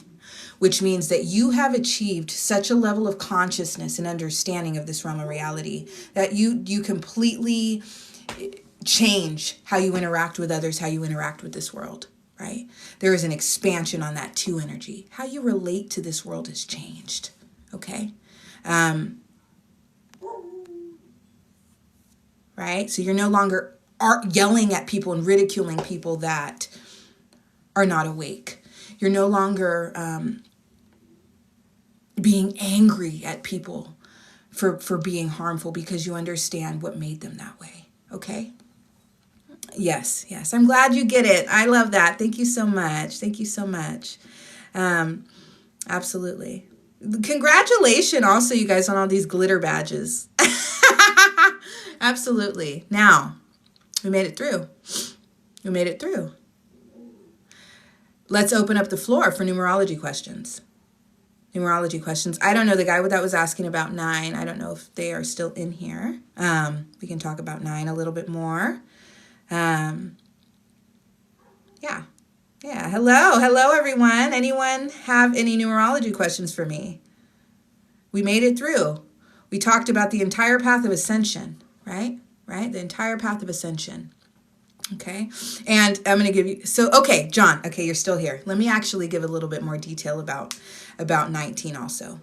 which means that you have achieved such a level of consciousness and understanding of this realm of reality that you completely change how you interact with others, how you interact with this world, right? There is an expansion on that 2 energy. How you relate to this world has changed, okay? Right? So you're no longer yelling at people and ridiculing people that are not awake. You're no longer being angry at people for being harmful because you understand what made them that way, okay? Yes. I'm glad you get it. I love that. Thank you so much. Absolutely. Congratulations also, you guys, on all these glitter badges. Absolutely. Now, we made it through. Let's open up the floor for numerology questions. I don't know the guy that was asking about 9. I don't know if they are still in here. We can talk about 9 a little bit more. Yeah. Hello, everyone. Anyone have any numerology questions for me? We made it through. We talked about the entire path of ascension, right? The entire path of ascension. Okay. And I'm going to give you, okay, John, okay, you're still here. Let me actually give a little bit more detail about 19 also.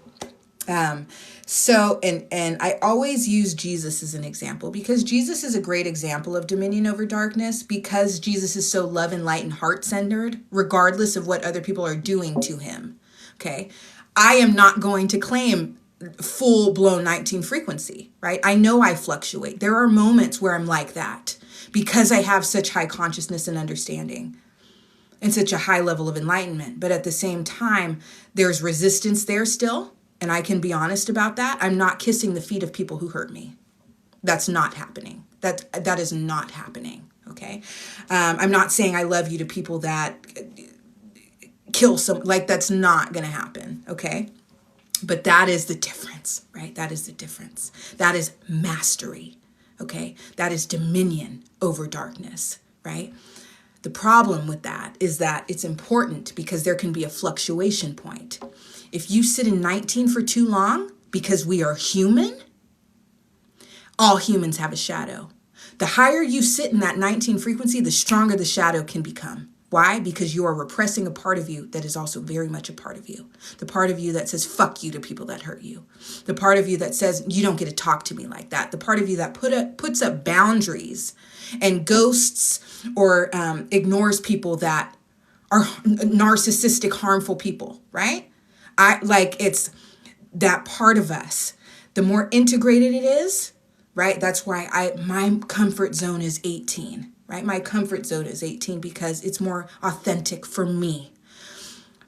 And I always use Jesus as an example because Jesus is a great example of dominion over darkness because Jesus is so love and light and heart-centered, regardless of what other people are doing to him. Okay. I am not going to claim full-blown 19 frequency, right? I know I fluctuate. There are moments where I'm like that because I have such high consciousness and understanding and such a high level of enlightenment. But at the same time, there's resistance there still. And I can be honest about that. I'm not kissing the feet of people who hurt me. That's not happening. That is not happening. Okay. I'm not saying I love you to people that kill that's not going to happen. Okay. But that is the difference, right? That is the difference. That is mastery. Okay. That is dominion over darkness, right? The problem with that is that it's important because there can be a fluctuation point. If you sit in 19 for too long, because we are human, all humans have a shadow. The higher you sit in that 19 frequency, the stronger the shadow can become. Why? Because you are repressing a part of you that is also very much a part of you. The part of you that says, fuck you to people that hurt you. The part of you that says, you don't get to talk to me like that. The part of you that puts up boundaries and ghosts or ignores people that are narcissistic, harmful people, right? It's that part of us. The more integrated it is, right? That's why my comfort zone is 18, right? My comfort zone is 18 because it's more authentic for me.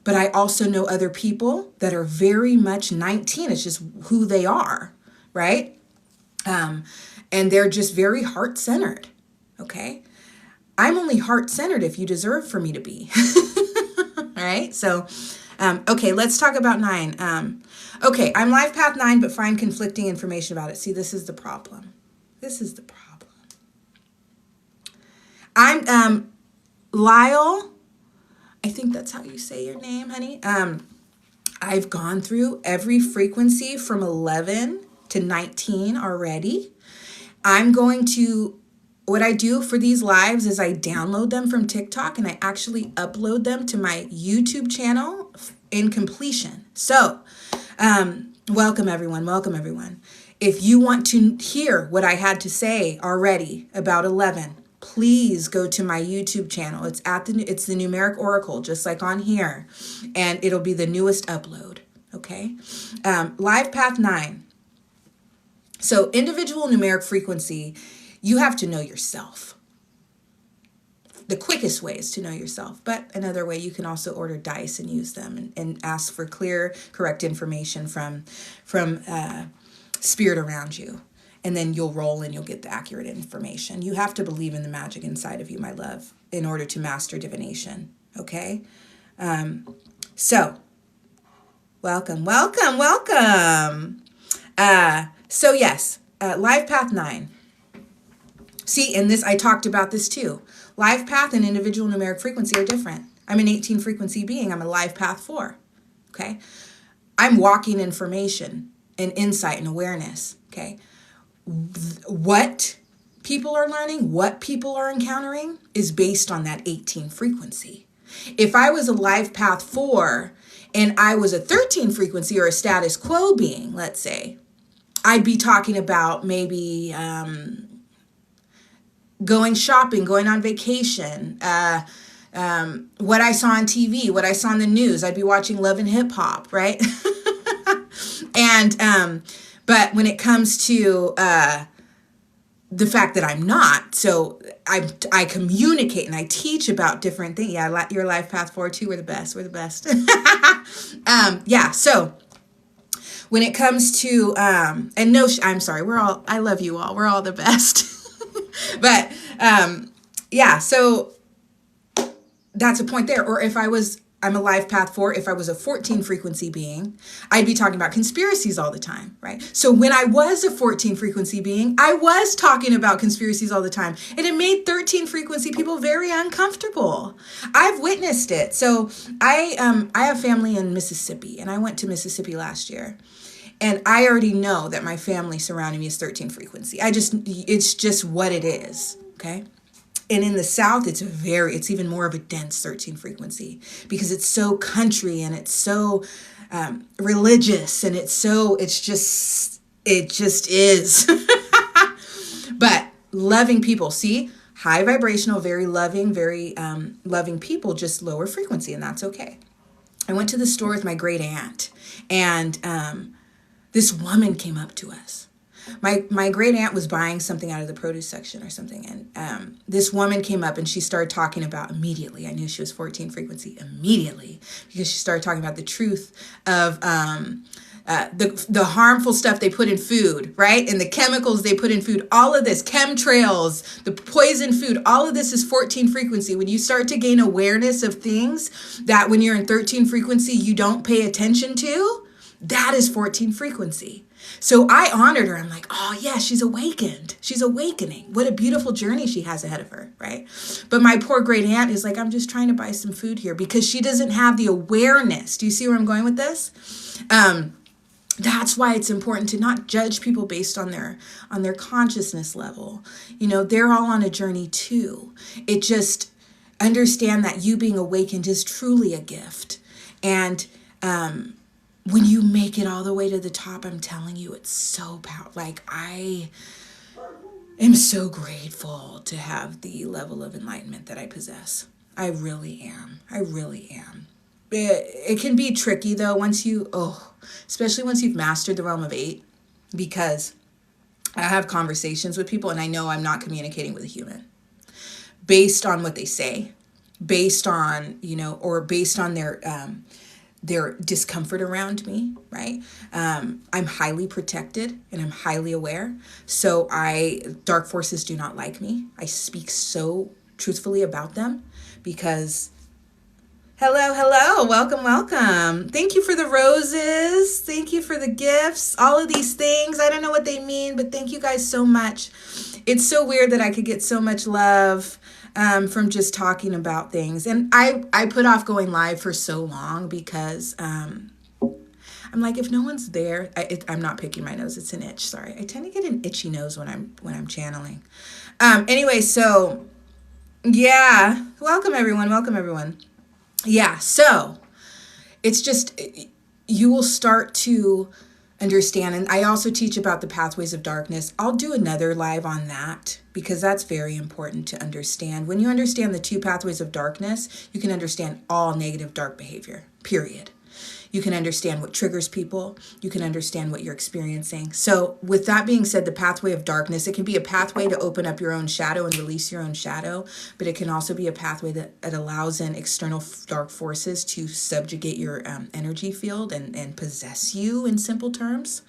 But I also know other people that are very much 19. It's just who they are, right? And they're just very heart-centered, okay? I'm only heart-centered if you deserve for me to be, all right? So, okay, let's talk about 9. Okay, I'm life path 9, but find conflicting information about it. See, this is the problem. I'm Lyle. I think that's how you say your name, honey. I've gone through every frequency from 11 to 19 already. What I do for these lives is I download them from TikTok and I actually upload them to my YouTube channel in completion. So, welcome everyone. If you want to hear what I had to say already about 11, please go to my YouTube channel. It's the Numeric Oracle, just like on here, and it'll be the newest upload. Okay, Live Path 9. So individual numeric frequency, you have to know yourself. the quickest ways to know yourself. But another way, you can also order dice and use them and ask for clear, correct information from spirit around you. And then you'll roll and you'll get the accurate information. You have to believe in the magic inside of you, my love, in order to master divination. Okay? So, welcome. So yes, Life Path 9. See, in this, I talked about this too. Life Path and individual numeric frequency are different. I'm an 18 frequency being. I'm a Life Path 4. Okay? I'm walking information and insight and awareness. Okay? What people are learning, what people are encountering is based on that 18 frequency. If I was a Life Path 4 and I was a 13 frequency or a status quo being, let's say, I'd be talking about maybe going shopping, going on vacation, what I saw on TV, what I saw on the news. I'd be watching Love and Hip Hop, right? And but when it comes to the fact that I'm not, so I communicate and I teach about different things. Yeah, your Life Path 4 too. We're the best. Yeah. So when it comes to and no, I'm sorry. I love you all. We're all the best. But yeah. So that's a point there. Or if I'm a Life Path 4. If I was a 14 frequency being, I'd be talking about conspiracies all the time, right? So when I was a 14 frequency being, I was talking about conspiracies all the time. And it made 13 frequency people very uncomfortable. I've witnessed it. So I have family in Mississippi, and I went to Mississippi last year. And I already know that my family surrounding me is 13 frequency. It's just what it is, okay? And in the South, it's even more of a dense 13 frequency because it's so country and it's so religious and it just is. But loving people, see, high vibrational, very loving people, just lower frequency, and that's okay. I went to the store with my great aunt, and this woman came up to us. My great aunt was buying something out of the produce section or something, and this woman came up and she started talking about immediately. I knew she was 14 frequency immediately because she started talking about the truth of the harmful stuff they put in food, right? And the chemicals they put in food, all of this, chemtrails, the poison food, all of this is 14 frequency. When you start to gain awareness of things that when you're in 13 frequency, you don't pay attention to, that is 14 frequency. So I honored her. I'm like, oh yeah, she's awakened. She's awakening. What a beautiful journey she has ahead of her, right? But my poor great aunt is like, I'm just trying to buy some food here because she doesn't have the awareness. Do you see where I'm going with this? That's why it's important to not judge people based on their consciousness level. You know, they're all on a journey too. It just understand that you being awakened is truly a gift. And when you make it all the way to the top, I'm telling you, it's so powerful. Like, I am so grateful to have the level of enlightenment that I possess. I really am. It can be tricky though especially once you've mastered the realm of 8, because I have conversations with people and I know I'm not communicating with a human based on what they say, based on, or based on their discomfort around me, right? I'm highly protected and I'm highly aware. So dark forces do not like me. I speak so truthfully about them because hello, welcome. Thank you for the roses. Thank you for the gifts, all of these things. I don't know what they mean, but thank you guys so much. It's so weird that I could get so much love from just talking about things. And I put off going live for so long because I'm like, if no one's there, I'm not picking my nose. It's an itch. Sorry. I tend to get an itchy nose when I'm channeling. Anyway, so yeah, welcome everyone. Yeah. So it's just, you will start to understand. And I also teach about the pathways of darkness. I'll do another live on that because that's very important to understand. When you understand the 2 pathways of darkness, you can understand all negative dark behavior, period. You can understand what triggers people. You can understand what you're experiencing. So with that being said, the pathway of darkness, it can be a pathway to open up your own shadow and release your own shadow, but it can also be a pathway that allows in external dark forces to subjugate your energy field and possess you in simple terms,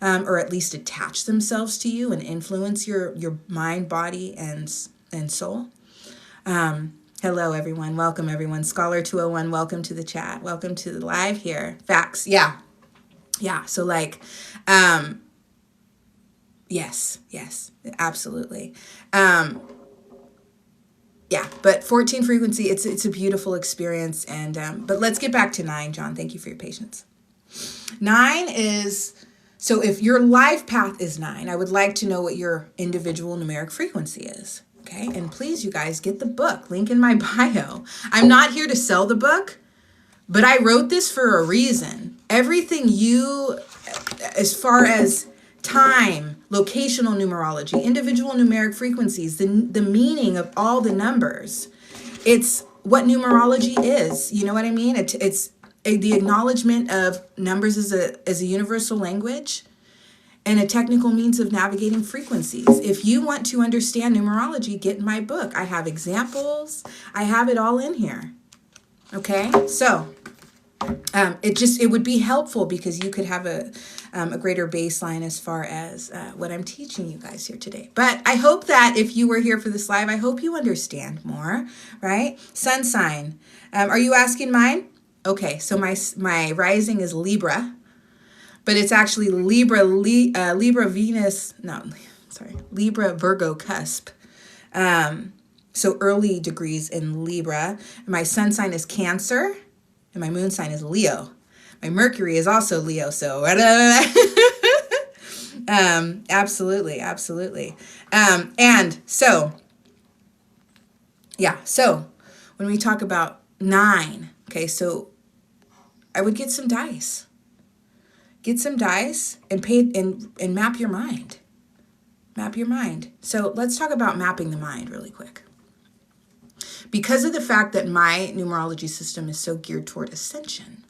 or at least attach themselves to you and influence your mind, body, and soul. Hello, everyone. Welcome, everyone. Scholar 201, welcome to the chat. Welcome to the live here. Facts. Yeah. So like, yes, absolutely. Yeah, but 14 frequency, it's a beautiful experience. And, but let's get back to 9, John. Thank you for your patience. 9 is, so if your life path is 9, I would like to know what your individual numeric frequency is. Okay, and please, you guys, get the book. Link in my bio. I'm not here to sell the book, but I wrote this for a reason. Everything as far as time, locational numerology, individual numeric frequencies, the meaning of all the numbers, it's what numerology is. You know what I mean? It's the acknowledgement of numbers as a universal language and a technical means of navigating frequencies. If you want to understand numerology, get in my book. I have examples. I have it all in here. Okay, so it would be helpful because you could have a greater baseline as far as what I'm teaching you guys here today. But I hope that if you were here for this live, I hope you understand more, right? Sun sign. Are you asking mine? Okay, so my rising is Libra. But it's actually Libra Venus, Libra Virgo cusp. So early degrees in Libra. My sun sign is Cancer, and my moon sign is Leo. My Mercury is also Leo, so absolutely. And so, yeah, so when we talk about 9, okay, so I would get some dice. Get some dice and map your mind. Map your mind. So let's talk about mapping the mind really quick. Because of the fact that my numerology system is so geared toward ascension,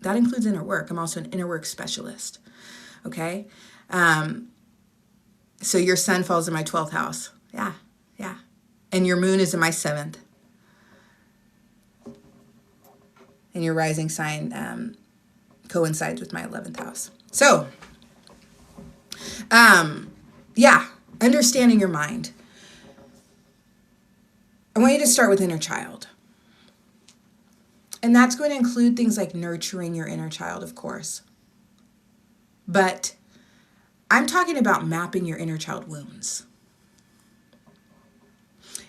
that includes inner work. I'm also an inner work specialist. Okay? So your sun falls in my 12th house. Yeah. And your moon is in my 7th. And your rising sign coincides with my 11th house. So, understanding your mind. I want you to start with inner child. And that's going to include things like nurturing your inner child, of course. But I'm talking about mapping your inner child wounds.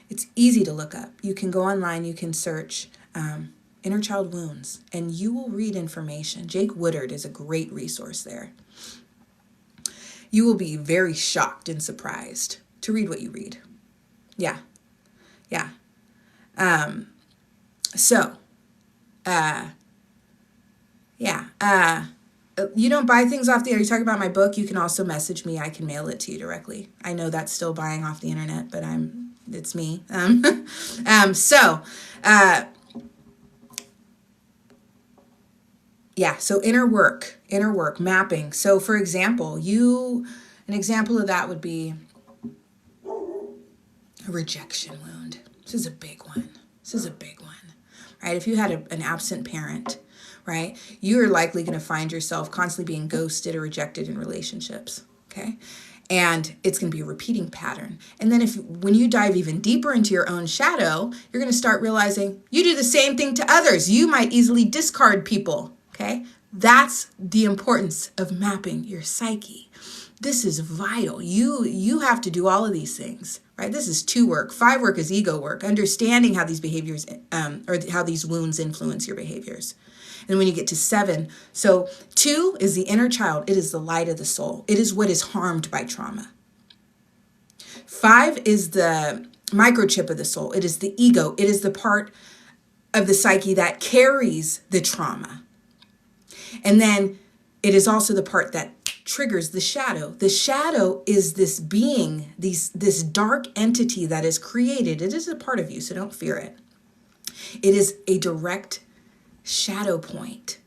It's easy to look up. You can go online, you can search inner child wounds, and you will read information. Jake Woodard is a great resource there. You will be very shocked and surprised to read what you read. Yeah. You don't buy things off the, are you talking about my book? You can also message me. I can mail it to you directly. I know that's still buying off the internet, but it's me. So inner work, mapping. So for example, an example of that would be a rejection wound. This is a big one, right? If you had an absent parent, right, you're likely going to find yourself constantly being ghosted or rejected in relationships, okay? And it's going to be a repeating pattern. And then when you dive even deeper into your own shadow, you're going to start realizing you do the same thing to others. You might easily discard people, okay? That's the importance of mapping your psyche. This is vital. You have to do all of these things, right? This is 2 work. 5 work is ego work, understanding how these behaviors or how these wounds influence your behaviors. And when you get to 7, so 2 is the inner child. It is the light of the soul. It is what is harmed by trauma. 5 is the microchip of the soul. It is the ego. It is the part of the psyche that carries the trauma. And then it is also the part that triggers the shadow. The shadow is this being, this dark entity that is created. It is a part of you, so don't fear it. It is a direct shadow point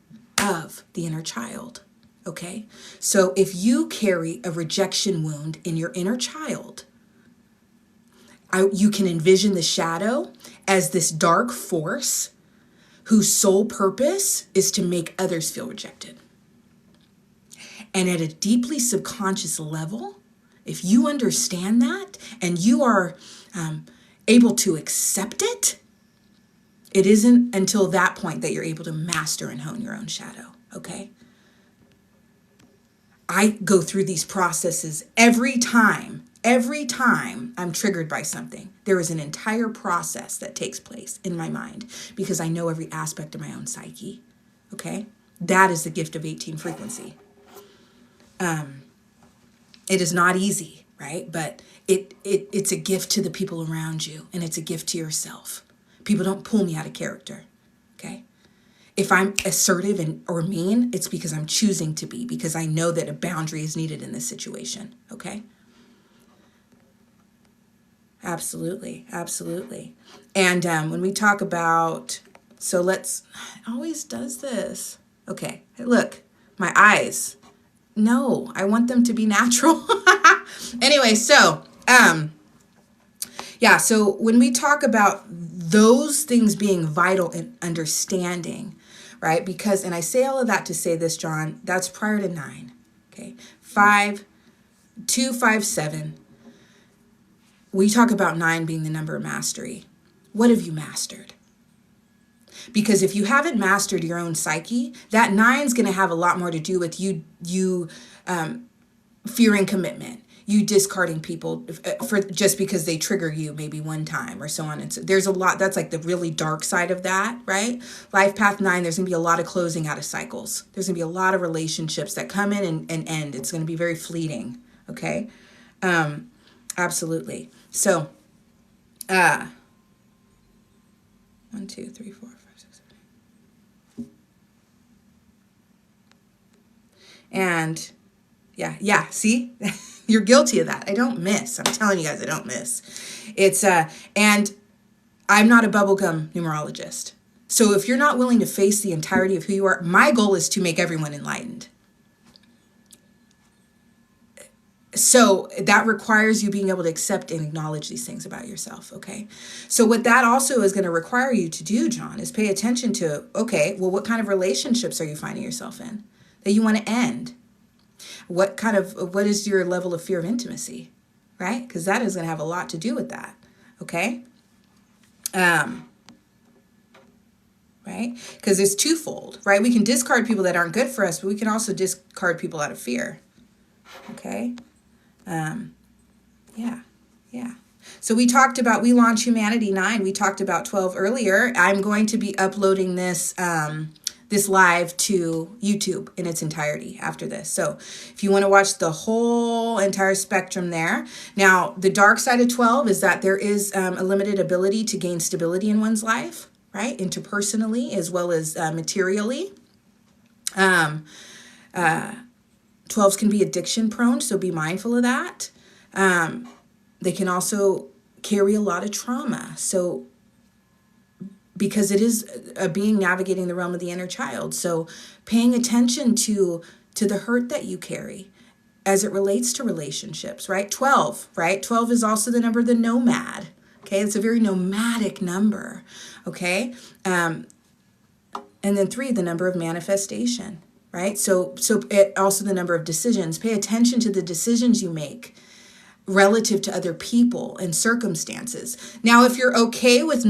of the inner child. Okay? So if you carry a rejection wound in your inner child, you can envision the shadow as this dark force whose sole purpose is to make others feel rejected. And at a deeply subconscious level, if you understand that and you are able to accept it, it isn't until that point that you're able to master and hone your own shadow, okay? I go through these processes every time I'm triggered by something. There is an entire process that takes place in my mind because I know every aspect of my own psyche, okay? That is the gift of 18 frequency. It is not easy, right? But it's a gift to the people around you, and it's a gift to yourself. People don't pull me out of character, okay? If I'm assertive or mean, it's because I'm choosing to be, because I know that a boundary is needed in this situation, okay? Absolutely, absolutely. And when we talk about, it always does this. Okay, look, my eyes. No, I want them to be natural. Anyway, so when we talk about those things being vital in understanding, right? Because, and I say all of that to say this, John, that's prior to 9, okay? 5, 2, 5, 7. We talk about 9 being the number of mastery. What have you mastered? Because if you haven't mastered your own psyche, that 9 is going to have a lot more to do with you fearing commitment, you discarding people for just because they trigger you maybe one time or so on. And so there's a lot, that's like the really dark side of that, right? Life path 9, there's going to be a lot of closing out of cycles. There's going to be a lot of relationships that come in and end. It's going to be very fleeting, okay? Absolutely. So, 1, 2, 3, 4, 5, 6, 7, 8. And yeah, see? You're guilty of that. I don't miss. I'm telling you guys, I don't miss. It's, and I'm not a bubblegum numerologist. So if you're not willing to face the entirety of who you are, my goal is to make everyone enlightened. So that requires you being able to accept and acknowledge these things about yourself, okay? So what that also is going to require you to do, John, is pay attention to, okay, well, what kind of relationships are you finding yourself in that you want to end? What is your level of fear of intimacy, right? Because that is going to have a lot to do with that, okay? Right? Because it's twofold, right? We can discard people that aren't good for us, but we can also discard people out of fear, okay? Yeah. So we launched Humanity 9. We talked about 12 earlier. I'm going to be uploading this live to YouTube in its entirety after this. So if you want to watch the whole entire spectrum there. Now, the dark side of 12 is that there is a limited ability to gain stability in one's life, right? Interpersonally as well as materially. 12s can be addiction prone, so be mindful of that. They can also carry a lot of trauma. So because it is a being navigating the realm of the inner child. So paying attention to the hurt that you carry as it relates to relationships, right? 12, right? 12 is also the number of the nomad. Okay, it's a very nomadic number. Okay. And then 3, the number of manifestation, right? So it also the number of decisions. Pay attention to the decisions you make relative to other people and circumstances. Now, if you're okay with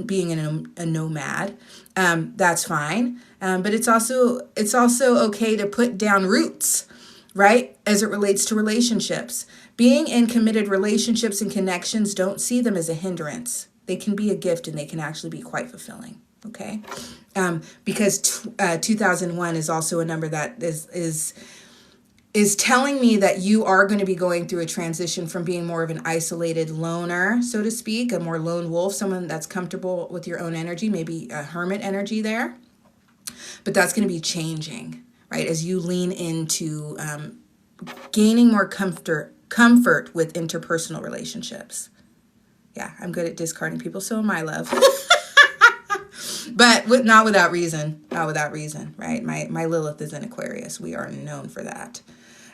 being a nomad, that's fine. But it's also okay to put down roots, right? As it relates to relationships. Being in committed relationships and connections, don't see them as a hindrance. They can be a gift and they can actually be quite fulfilling. Okay. Because 2001 is also a number that is telling me that you are going to be going through a transition from being more of an isolated loner, so to speak, a more lone wolf, someone that's comfortable with your own energy, maybe a hermit energy there. But that's going to be changing, right? As you lean into gaining more comfort with interpersonal relationships. Yeah, I'm good at discarding people, so am I, love. But not without reason. Not without reason, right? My Lilith is in Aquarius. We are known for that.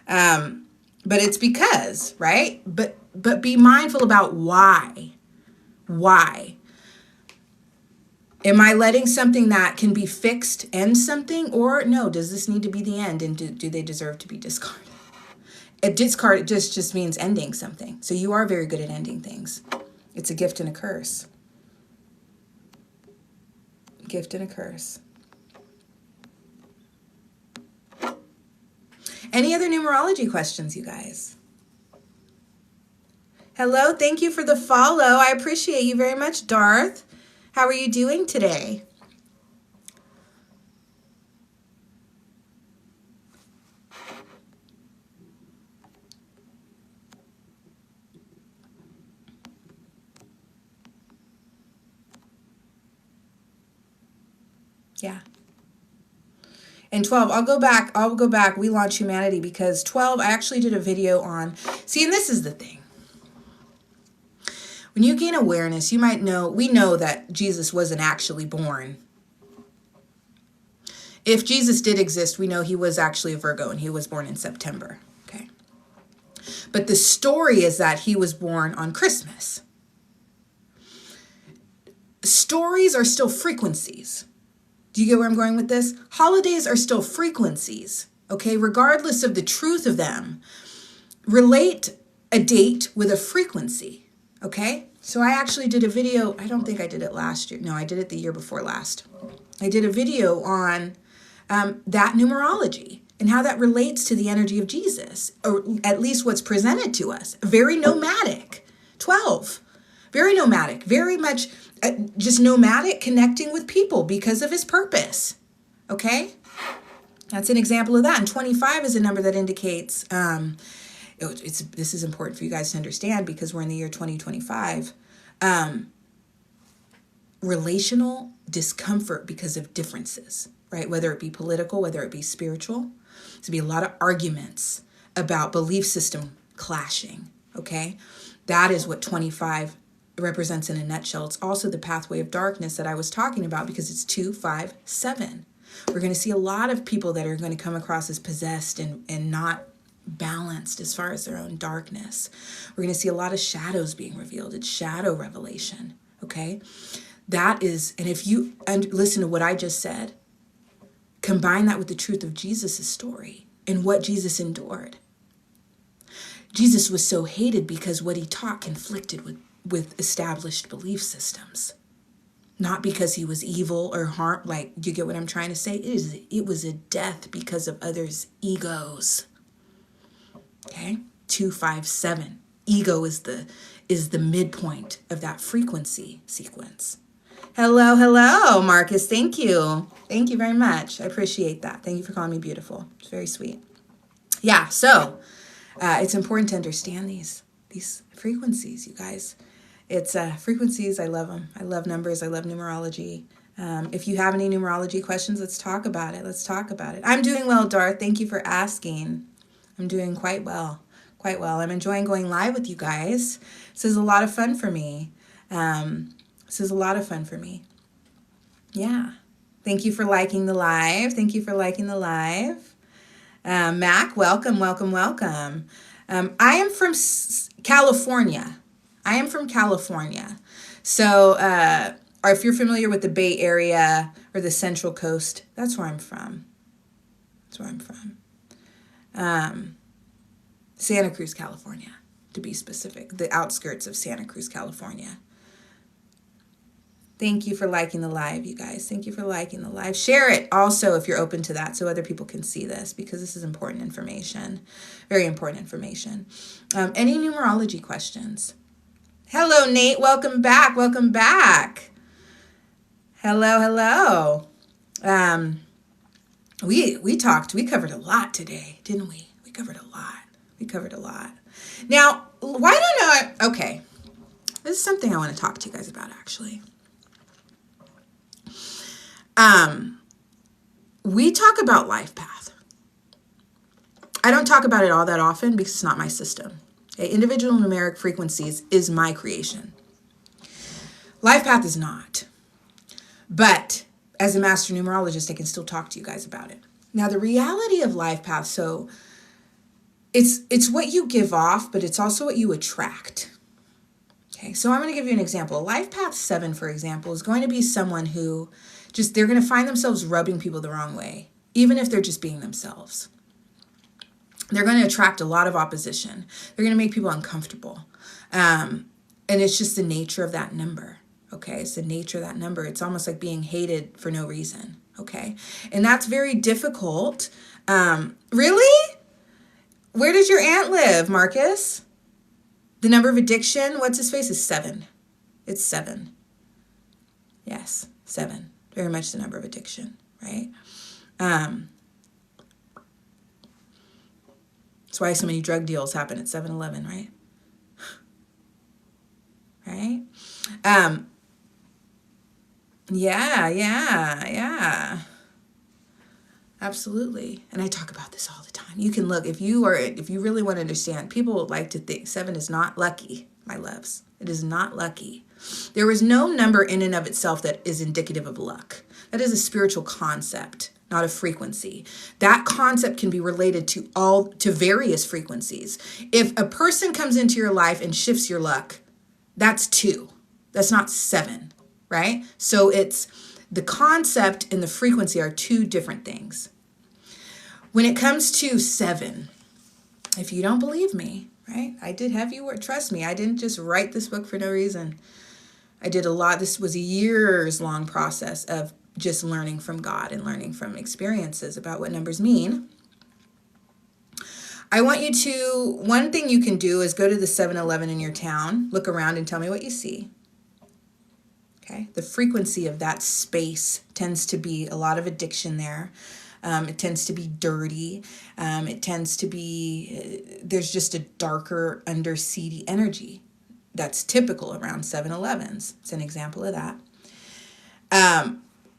But it's because, right? But be mindful about why. Why? Am I letting something that can be fixed end something? Or no, does this need to be the end? And do they deserve to be discarded? A discard just means ending something. So you are very good at ending things. It's a gift and a curse. Gift and a curse. Any other numerology questions, you guys? Hello, thank you for the follow. I appreciate you very much, Darth. How are you doing today? Yeah. And 12, I'll go back. We Launch Humanity, because 12, I actually did a video on, see, and this is the thing. When you gain awareness, you might know, we know that Jesus wasn't actually born. If Jesus did exist, we know he was actually a Virgo and he was born in September. Okay. But the story is that he was born on Christmas. Stories are still frequencies. Do you get where I'm going with this? Holidays are still frequencies, okay? Regardless of the truth of them, relate a date with a frequency, okay? So I actually did a video, I don't think I did it last year. No, I did it the year before last. I did a video on that numerology and how that relates to the energy of Jesus, or at least what's presented to us. Very nomadic. 12. Very nomadic. Very much just nomadic, connecting with people because of his purpose. Okay? That's an example of that. And 25 is a number that indicates, this is important for you guys to understand because we're in the year 2025. Relational discomfort because of differences, right? Whether it be political, whether it be spiritual. There's be a lot of arguments about belief system clashing, okay? That is what 25 represents in a nutshell. It's also the pathway of darkness that I was talking about because it's 2, 5, 7. We're going to see a lot of people that are going to come across as possessed and not balanced as far as their own darkness. We're going to see a lot of shadows being revealed. It's shadow revelation, okay? That is, and if you listen to what I just said, combine that with the truth of Jesus' story and what Jesus endured. Jesus was so hated because what he taught conflicted with established belief systems. Not because he was evil or harm, like, do you get what I'm trying to say? It was a death because of others' egos. Okay? 2, 5, 7. Ego is the midpoint of that frequency sequence. Hello, Marcus. Thank you. Thank you very much. I appreciate that. Thank you for calling me beautiful. It's very sweet. Yeah, so it's important to understand these frequencies, you guys. It's frequencies. I love them. I love numbers. I love numerology. If you have any numerology questions, let's talk about it. I'm doing well, Darth. Thank you for asking. I'm doing quite well. I'm enjoying going live with you guys. This is a lot of fun for me. Yeah. Thank you for liking the live. Mac, welcome. I am from California. So if you're familiar with the Bay Area or the Central Coast, that's where I'm from. Santa Cruz, California, to be specific. The outskirts of Santa Cruz, California. Thank you for liking the live, you guys. Thank you for liking the live. Share it also if you're open to that so other people can see this because this is important information. Very important information. Any numerology questions? Hello, Nate. Welcome back. Hello. We covered a lot today, didn't we? We covered a lot. Now, why don't I, okay. This is something I want to talk to you guys about, actually. We talk about life path. I don't talk about it all that often because it's not my system. Okay? Individual numeric frequencies is my creation. Life path is not. But as a master numerologist, I can still talk to you guys about it. Now, the reality of life paths, so it's what you give off, but it's also what you attract. Okay, so I'm going to give you an example. Life path 7, for example, is going to be someone who they're going to find themselves rubbing people the wrong way, even if they're just being themselves. They're going to attract a lot of opposition. They're going to make people uncomfortable. And it's just the nature of that number. Okay, it's the nature of that number. It's almost like being hated for no reason. Okay, and that's very difficult. Really? Where does your aunt live, Marcus? The number of addiction, what's his face, is 7. It's 7. Yes, 7. Very much the number of addiction, right? That's why so many drug deals happen at 7-Eleven, right? Right? Yeah. Absolutely. And I talk about this all the time. You can look, if you really want to understand, people like to think 7 is not lucky, my loves. It is not lucky. There is no number in and of itself that is indicative of luck. That is a spiritual concept, not a frequency. That concept can be related to various frequencies. If a person comes into your life and shifts your luck, that's 2. That's not 7, right? So it's the concept and the frequency are 2 different things. When it comes to 7, if you don't believe me, right? I did have you work. Trust me, I didn't just write this book for no reason. I did a lot. This was a years-long process of just learning from God and learning from experiences about what numbers mean. I want you to, one thing you can do is go to the 7-Eleven in your town, look around and tell me what you see. Okay, the frequency of that space tends to be a lot of addiction there. It tends to be dirty. It tends to be, there's just a darker, underseedy energy. That's typical around 7-Elevens. It's an example of that.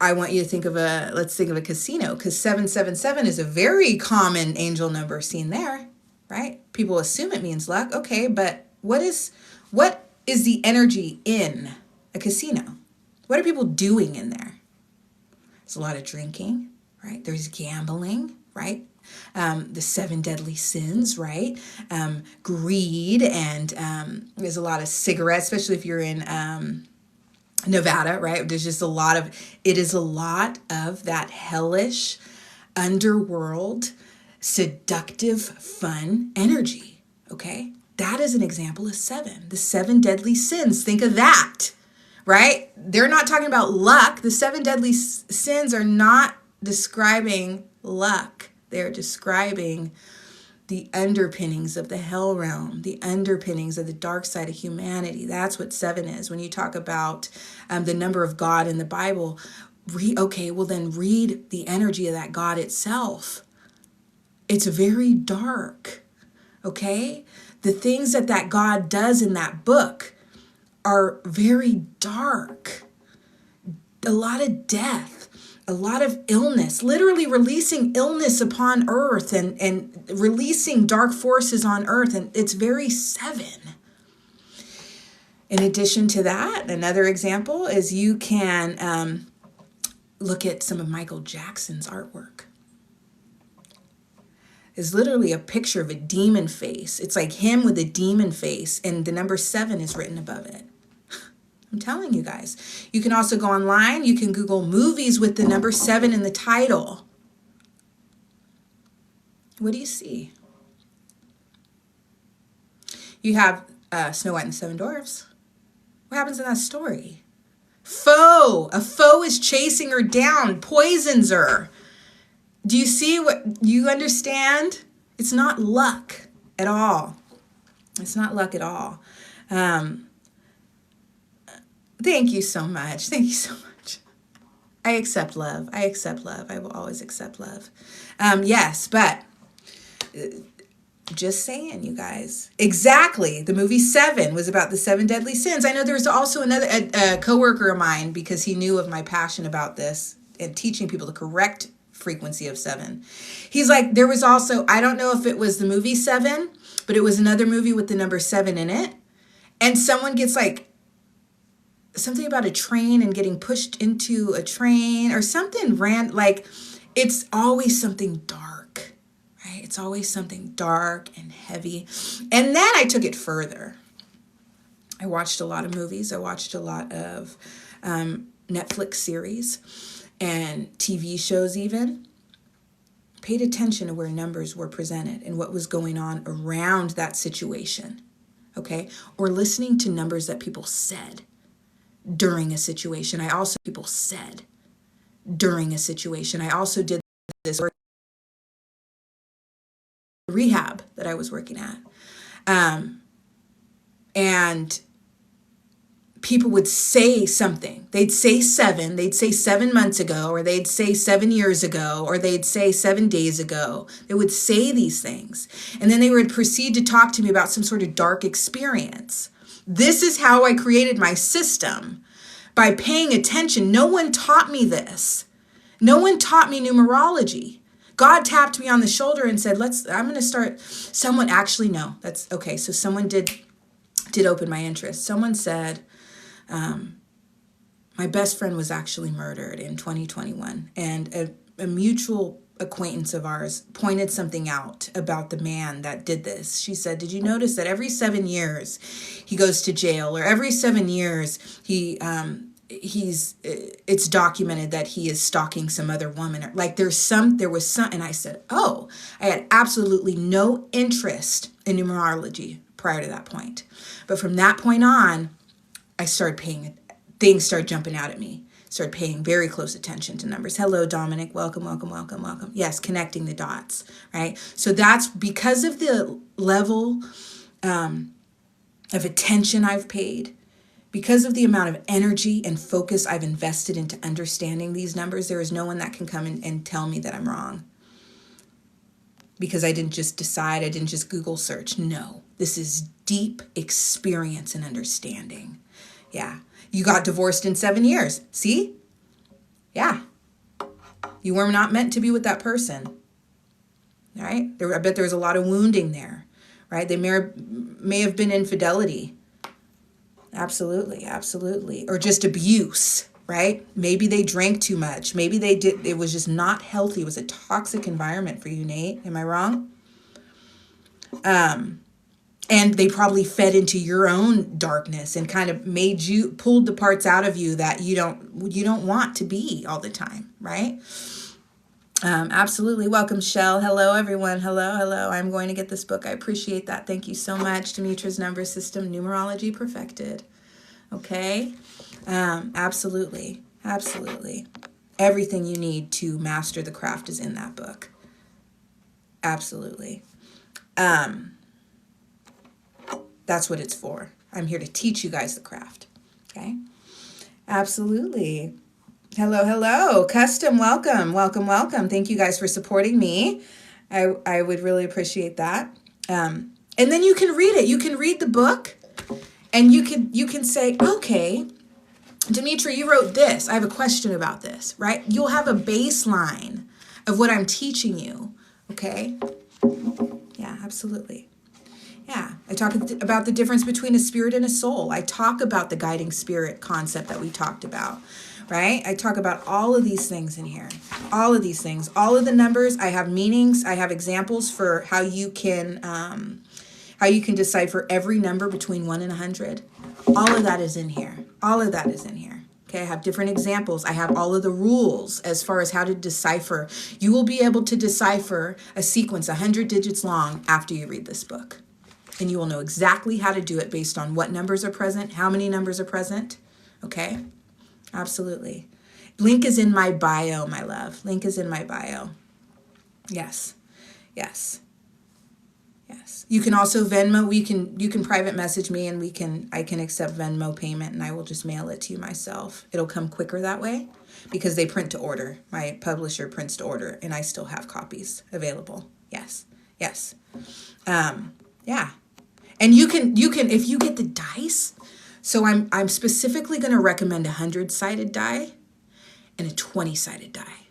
I want you to think of let's think of a casino, because 777 is a very common angel number seen there, right? People assume it means luck. Okay, but what is the energy in a casino? What are people doing in there? There's a lot of drinking, right? There's gambling, right? The 7 deadly sins, right? Greed, and there's a lot of cigarettes, especially if you're in Nevada, right? There's just it is a lot of that hellish, underworld, seductive, fun energy, okay? That is an example of 7. The 7 deadly sins, think of that, right? They're not talking about luck. The 7 deadly sins are not describing luck. They're describing the underpinnings of the hell realm, the underpinnings of the dark side of humanity. That's what 7 is. When you talk about the number of God in the Bible, then read the energy of that God itself. It's very dark, okay? The things that God does in that book are very dark. A lot of death, a lot of illness, literally releasing illness upon earth and releasing dark forces on earth. And it's very 7. In addition to that, another example is you can look at some of Michael Jackson's artwork. It's literally a picture of a demon face. It's like him with a demon face, and the number 7 is written above it. I'm telling you guys. You can also go online. You can Google movies with the number 7 in the title. What do you see? You have Snow White and the 7 Dwarfs. What happens in that story? A foe is chasing her down, poisons her. Do you see you understand? It's not luck at all. It's not luck at all. Thank you so much. Thank you so much. I accept love. I accept love. I will always accept love. Yes, but just saying, you guys. Exactly. The movie 7 was about the 7 deadly sins. I know there was also a coworker of mine, because he knew of my passion about this and teaching people the correct frequency of 7. He's like, there was also, I don't know if it was the movie 7, but it was another movie with the number 7 in it. And someone gets like something about a train and getting pushed into a train or something like it's always something dark, right? It's always something dark and heavy. And then I took it further. I watched a lot of movies. I watched a lot of Netflix series and TV shows even. Paid attention to where numbers were presented and what was going on around that situation, okay? Or listening to numbers that people said during a situation. I also did this rehab that I was working at. And people would say something. They'd say 7 months ago, or they'd say 7 years ago, or they'd say 7 days ago. They would say these things. And then they would proceed to talk to me about some sort of dark experience. This is how I created my system, by paying attention. No one taught me this. No one taught me numerology. God tapped me on the shoulder and said, I'm going to start. Someone actually, no, that's okay. So someone did open my interest. Someone said, my best friend was actually murdered in 2021, and a mutual acquaintance of ours pointed something out about the man that did this. She said, did you notice that every 7 years he goes to jail, or every 7 years it's documented that he is stalking some other woman? Or like there was some, and I said, oh, I had absolutely no interest in numerology prior to that point. But from that point on, I started things started jumping out at me. Started paying very close attention to numbers. Hello, Dominic. Welcome, welcome, welcome, welcome. Yes, connecting the dots, right? So that's because of the level of attention I've paid, because of the amount of energy and focus I've invested into understanding these numbers. There is no one that can come and tell me that I'm wrong. Because I didn't just decide, I didn't just Google search. No, this is deep experience and understanding. Yeah. You got divorced in 7 years. See? Yeah. You were not meant to be with that person. All right? I bet there was a lot of wounding there, right? They may have been infidelity. Absolutely, absolutely. Or just abuse, right? Maybe they drank too much. Maybe it was just not healthy. It was a toxic environment for you, Nate. Am I wrong? And they probably fed into your own darkness and kind of pulled the parts out of you that you don't want to be all the time, right? Absolutely. Welcome, Shell. Hello, everyone. Hello. I'm going to get this book. I appreciate that. Thank you so much. Demetra's number system, numerology perfected. Okay. Absolutely. Everything you need to master the craft is in that book. Absolutely. That's what it's for. I'm here to teach you guys the craft. Okay. Absolutely. Hello. Custom, welcome. Thank you guys for supporting me. I would really appreciate that. And then you can read it. You can read the book, and you can say, okay, Demetra, you wrote this. I have a question about this, right? You'll have a baseline of what I'm teaching you. Okay. Yeah, absolutely. Yeah, I talk about the difference between a spirit and a soul. I talk about the guiding spirit concept that we talked about, right? I talk about all of these things in here. All of these things. All of the numbers. I have meanings. I have examples for how you can decipher every number between 1 and 100. All of that is in here. Okay, I have different examples. I have all of the rules as far as how to decipher. You will be able to decipher a sequence 100 digits long after you read this book. And you will know exactly how to do it based on what numbers are present, how many numbers are present. Okay? Absolutely. Link is in my bio, my love. Link is in my bio. Yes. You can also Venmo. You can private message me, and I can accept Venmo payment, and I will just mail it to you myself. It'll come quicker that way because they print to order. My publisher prints to order, and I still have copies available. Yes. Yeah. And you can if you get the dice. So I'm specifically going to recommend a 100-sided die and a 20-sided die.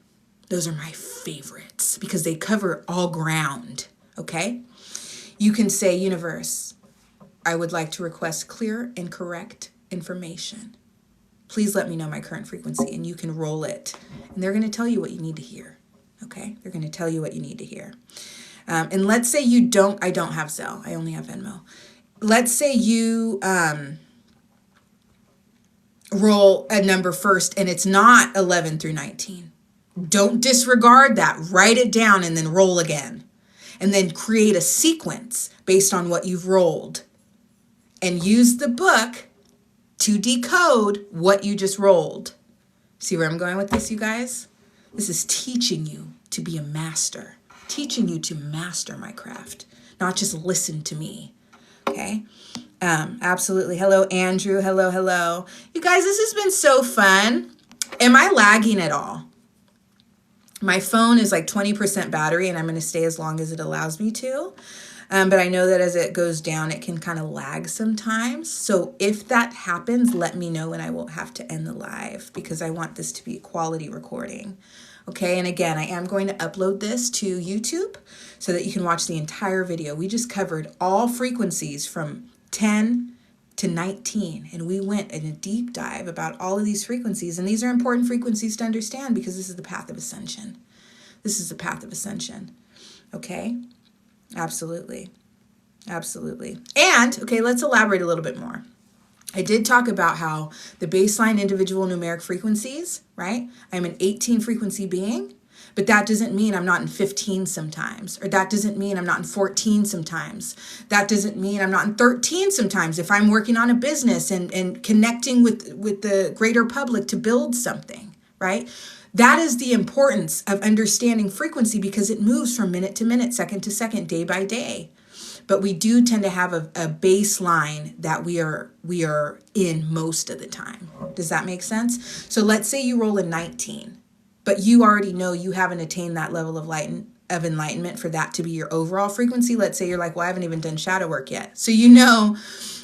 Those are my favorites because they cover all ground. Okay. You can say, universe, I would like to request clear and correct information. please let me know my current frequency, and you can roll it. And they're going to tell you what you need to hear. Okay? They're going to tell you what you need to hear. And let's say you don't, I don't have Zelle. I only have Venmo. Let's say you roll a number first and it's not 11 through 19. Don't disregard that. Write it down and then roll again. And then create a sequence based on what you've rolled. And use the book to decode what you just rolled. See where I'm going with this, you guys? This is teaching you to be a master. Teaching you to master my craft. Not just listen to me. Okay? Absolutely. Hello, Andrew. Hello, hello. You guys, this has been so fun. Am I lagging at all? My phone is like 20% battery, and I'm going to stay as long as it allows me to. But I know that as it goes down, it can kind of lag sometimes. So if that happens, let me know and I will have to end the live because I want this to be a quality recording. Okay, and again, I am going to upload this to YouTube so that you can watch the entire video. We just covered all frequencies from 10 to 19, and we went in a deep dive about all of these frequencies, and these are important frequencies to understand because this is the path of ascension. This is the path of ascension. Okay? Absolutely. Absolutely. And, okay, let's elaborate a little bit more. I did talk about how the baseline individual numeric frequencies, right? I'm an 18 frequency being, but that doesn't mean I'm not in 15 sometimes, or that doesn't mean I'm not in 14 sometimes. That doesn't mean I'm not in 13 sometimes if I'm working on a business and connecting with the greater public to build something, right? That is the importance of understanding frequency because it moves from minute to minute, second to second, day by day. But we do tend to have a baseline that we are in most of the time. Does that make sense? So let's say you roll a 19, but you already know you haven't attained that level of enlightenment for that to be your overall frequency. Let's say you're like, well, I haven't even done shadow work yet. So you know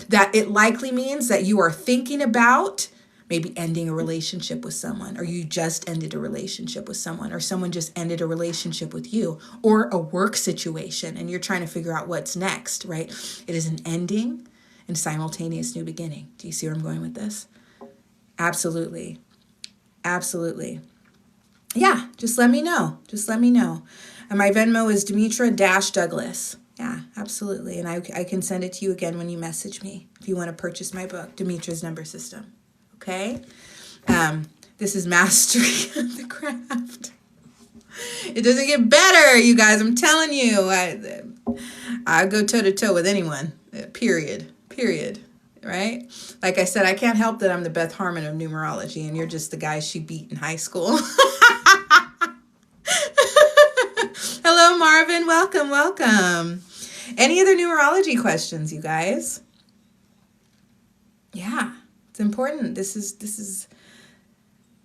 that it likely means that you are thinking about maybe ending a relationship with someone, or you just ended a relationship with someone, or someone just ended a relationship with you, or a work situation, and you're trying to figure out what's next, right? It is an ending and simultaneous new beginning. Do you see where I'm going with this? Absolutely. Absolutely. Yeah, just let me know. Just let me know. And my Venmo is Demetra-Douglas. Yeah, absolutely. And I can send it to you again when you message me if you want to purchase my book, Demetra's Number System. Okay? This is mastery of the craft. It doesn't get better, you guys. I'm telling you. I go toe-to-toe with anyone. Period. Right? Like I said, I can't help that I'm the Beth Harmon of numerology, and you're just the guy she beat in high school. Hello, Marvin. Welcome. Any other numerology questions, you guys? Yeah. It's important. This is,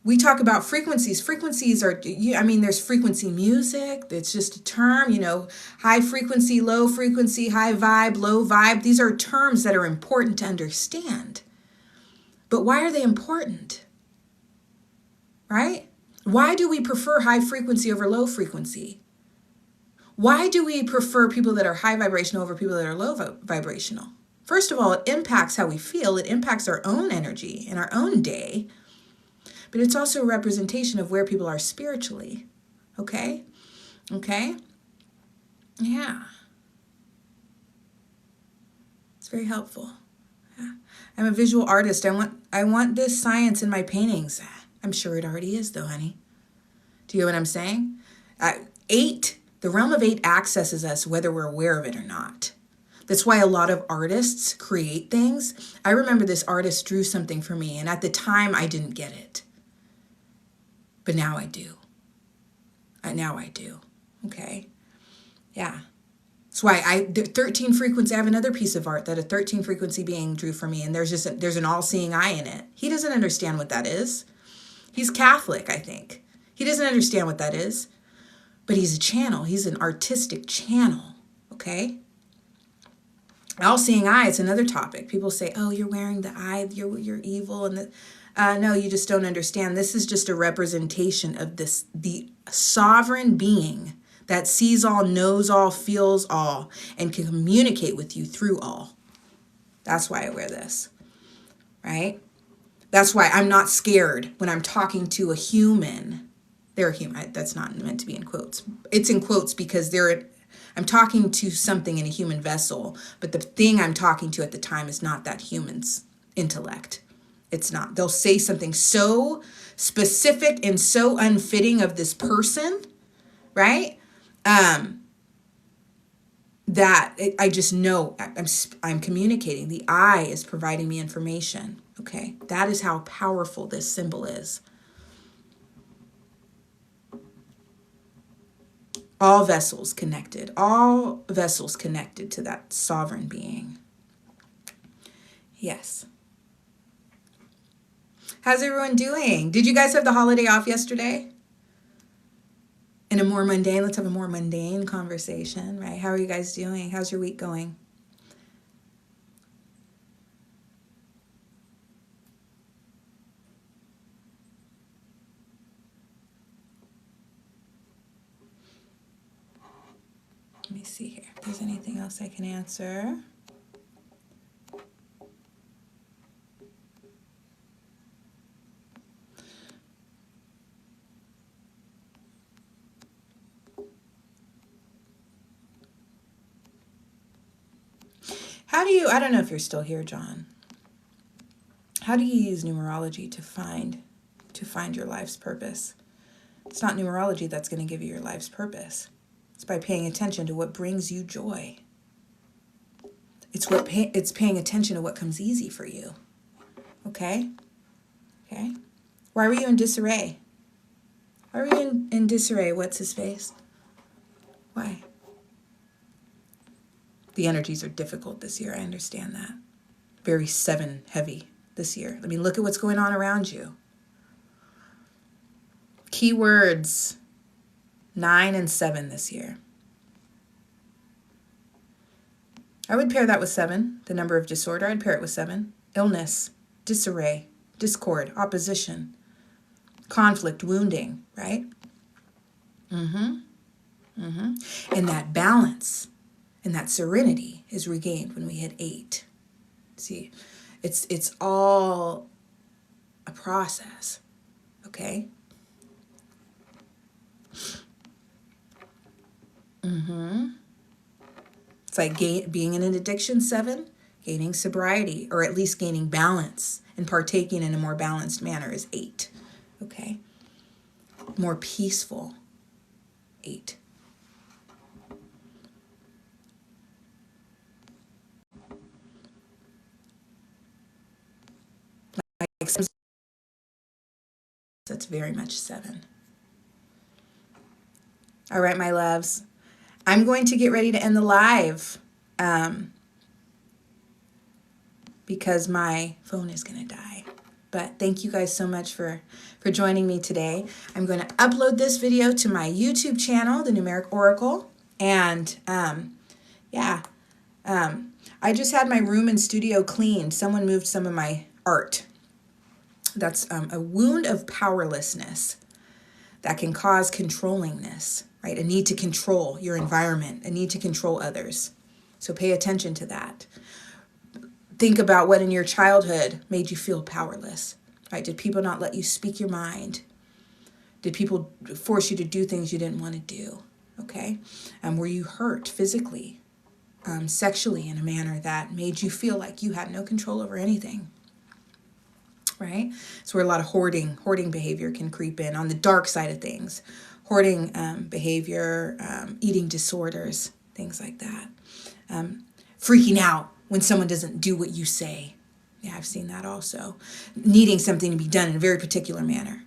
we talk about frequencies. Frequencies are, there's frequency music. It's just a term, high frequency, low frequency, high vibe, low vibe. These are terms that are important to understand. But why are they important? Right? Why do we prefer high frequency over low frequency? Why do we prefer people that are high vibrational over people that are low vibrational? First of all, it impacts how we feel. It impacts our own energy in our own day. But it's also a representation of where people are spiritually. Okay? Yeah. It's very helpful. Yeah. I'm a visual artist. I want this science in my paintings. I'm sure it already is, though, honey. Do you get what I'm saying? 8, the realm of 8 accesses us whether we're aware of it or not. That's why a lot of artists create things. I remember this artist drew something for me, and at the time I didn't get it. But now I do. Now I do. Okay? Yeah. That's why the 13 frequency, I have another piece of art that a 13 frequency being drew for me, and there's an all-seeing eye in it. He doesn't understand what that is. He's Catholic, I think. He doesn't understand what that is. But he's a channel. He's an artistic channel. Okay? All-seeing eye, it's another topic. People say, oh, you're wearing the eye, you're evil. And no, you just don't understand. This is just a representation of the sovereign being that sees all, knows all, feels all, and can communicate with you through all. That's why I wear this, right? That's why I'm not scared when I'm talking to a human. They're a human. That's not meant to be in quotes. It's in quotes because I'm talking to something in a human vessel, but the thing I'm talking to at the time is not that human's intellect. It's not. They'll say something so specific and so unfitting of this person, right? I just know I'm communicating. The I is providing me information. Okay, that is how powerful this symbol is. All vessels connected to that sovereign being. Yes. How's everyone doing? Did you guys have the holiday off yesterday? Let's have a more mundane conversation, right? How are you guys doing? How's your week going? Let me see here if there's anything else I can answer. I don't know if you're still here, John. How do you use numerology to find your life's purpose? It's not numerology that's going to give you your life's purpose. It's by paying attention to what brings you joy. It's paying attention to what comes easy for you. Okay? Okay? Why were you in disarray? Why were you in disarray? What's his face? Why? The energies are difficult this year. I understand that. Very 7 heavy this year. I mean, look at what's going on around you. Keywords 9 and 7 this year. I would pair that with 7, the number of disorder. I'd pair it with 7. Illness, disarray, discord, opposition, conflict, wounding, right? And that balance and that serenity is regained when we hit 8. See, it's all a process, okay? It's like being in an addiction, 7, gaining sobriety, or at least gaining balance and partaking in a more balanced manner is 8, okay? More peaceful, 8. That's very much 7. All right, my loves. I'm going to get ready to end the live because my phone is going to die. But thank you guys so much for joining me today. I'm going to upload this video to my YouTube channel, the Numeric Oracle. And I just had my room and studio cleaned. Someone moved some of my art. That's a wound of powerlessness that can cause controllingness, right? A need to control your environment, a need to control others. So pay attention to that. Think about what in your childhood made you feel powerless, right? Did people not let you speak your mind? Did people force you to do things you didn't want to do? Okay? Were you hurt physically, sexually in a manner that made you feel like you had no control over anything? Right? It's where a lot of hoarding behavior can creep in on the dark side of things. Hoarding behavior, eating disorders, things like that. Freaking out when someone doesn't do what you say. Yeah, I've seen that also. Needing something to be done in a very particular manner.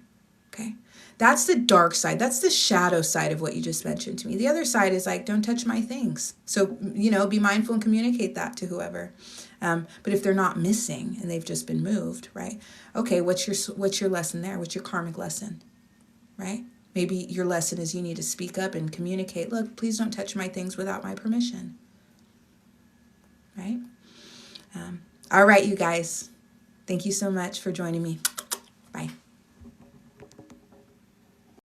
Okay? That's the dark side. That's the shadow side of what you just mentioned to me. The other side is like, don't touch my things. So, be mindful and communicate that to whoever. But if they're not missing and they've just been moved, right? Okay, what's your lesson there? What's your karmic lesson, right? Maybe your lesson is you need to speak up and communicate. Look, please don't touch my things without my permission, right? All right, you guys. Thank you so much for joining me. Bye.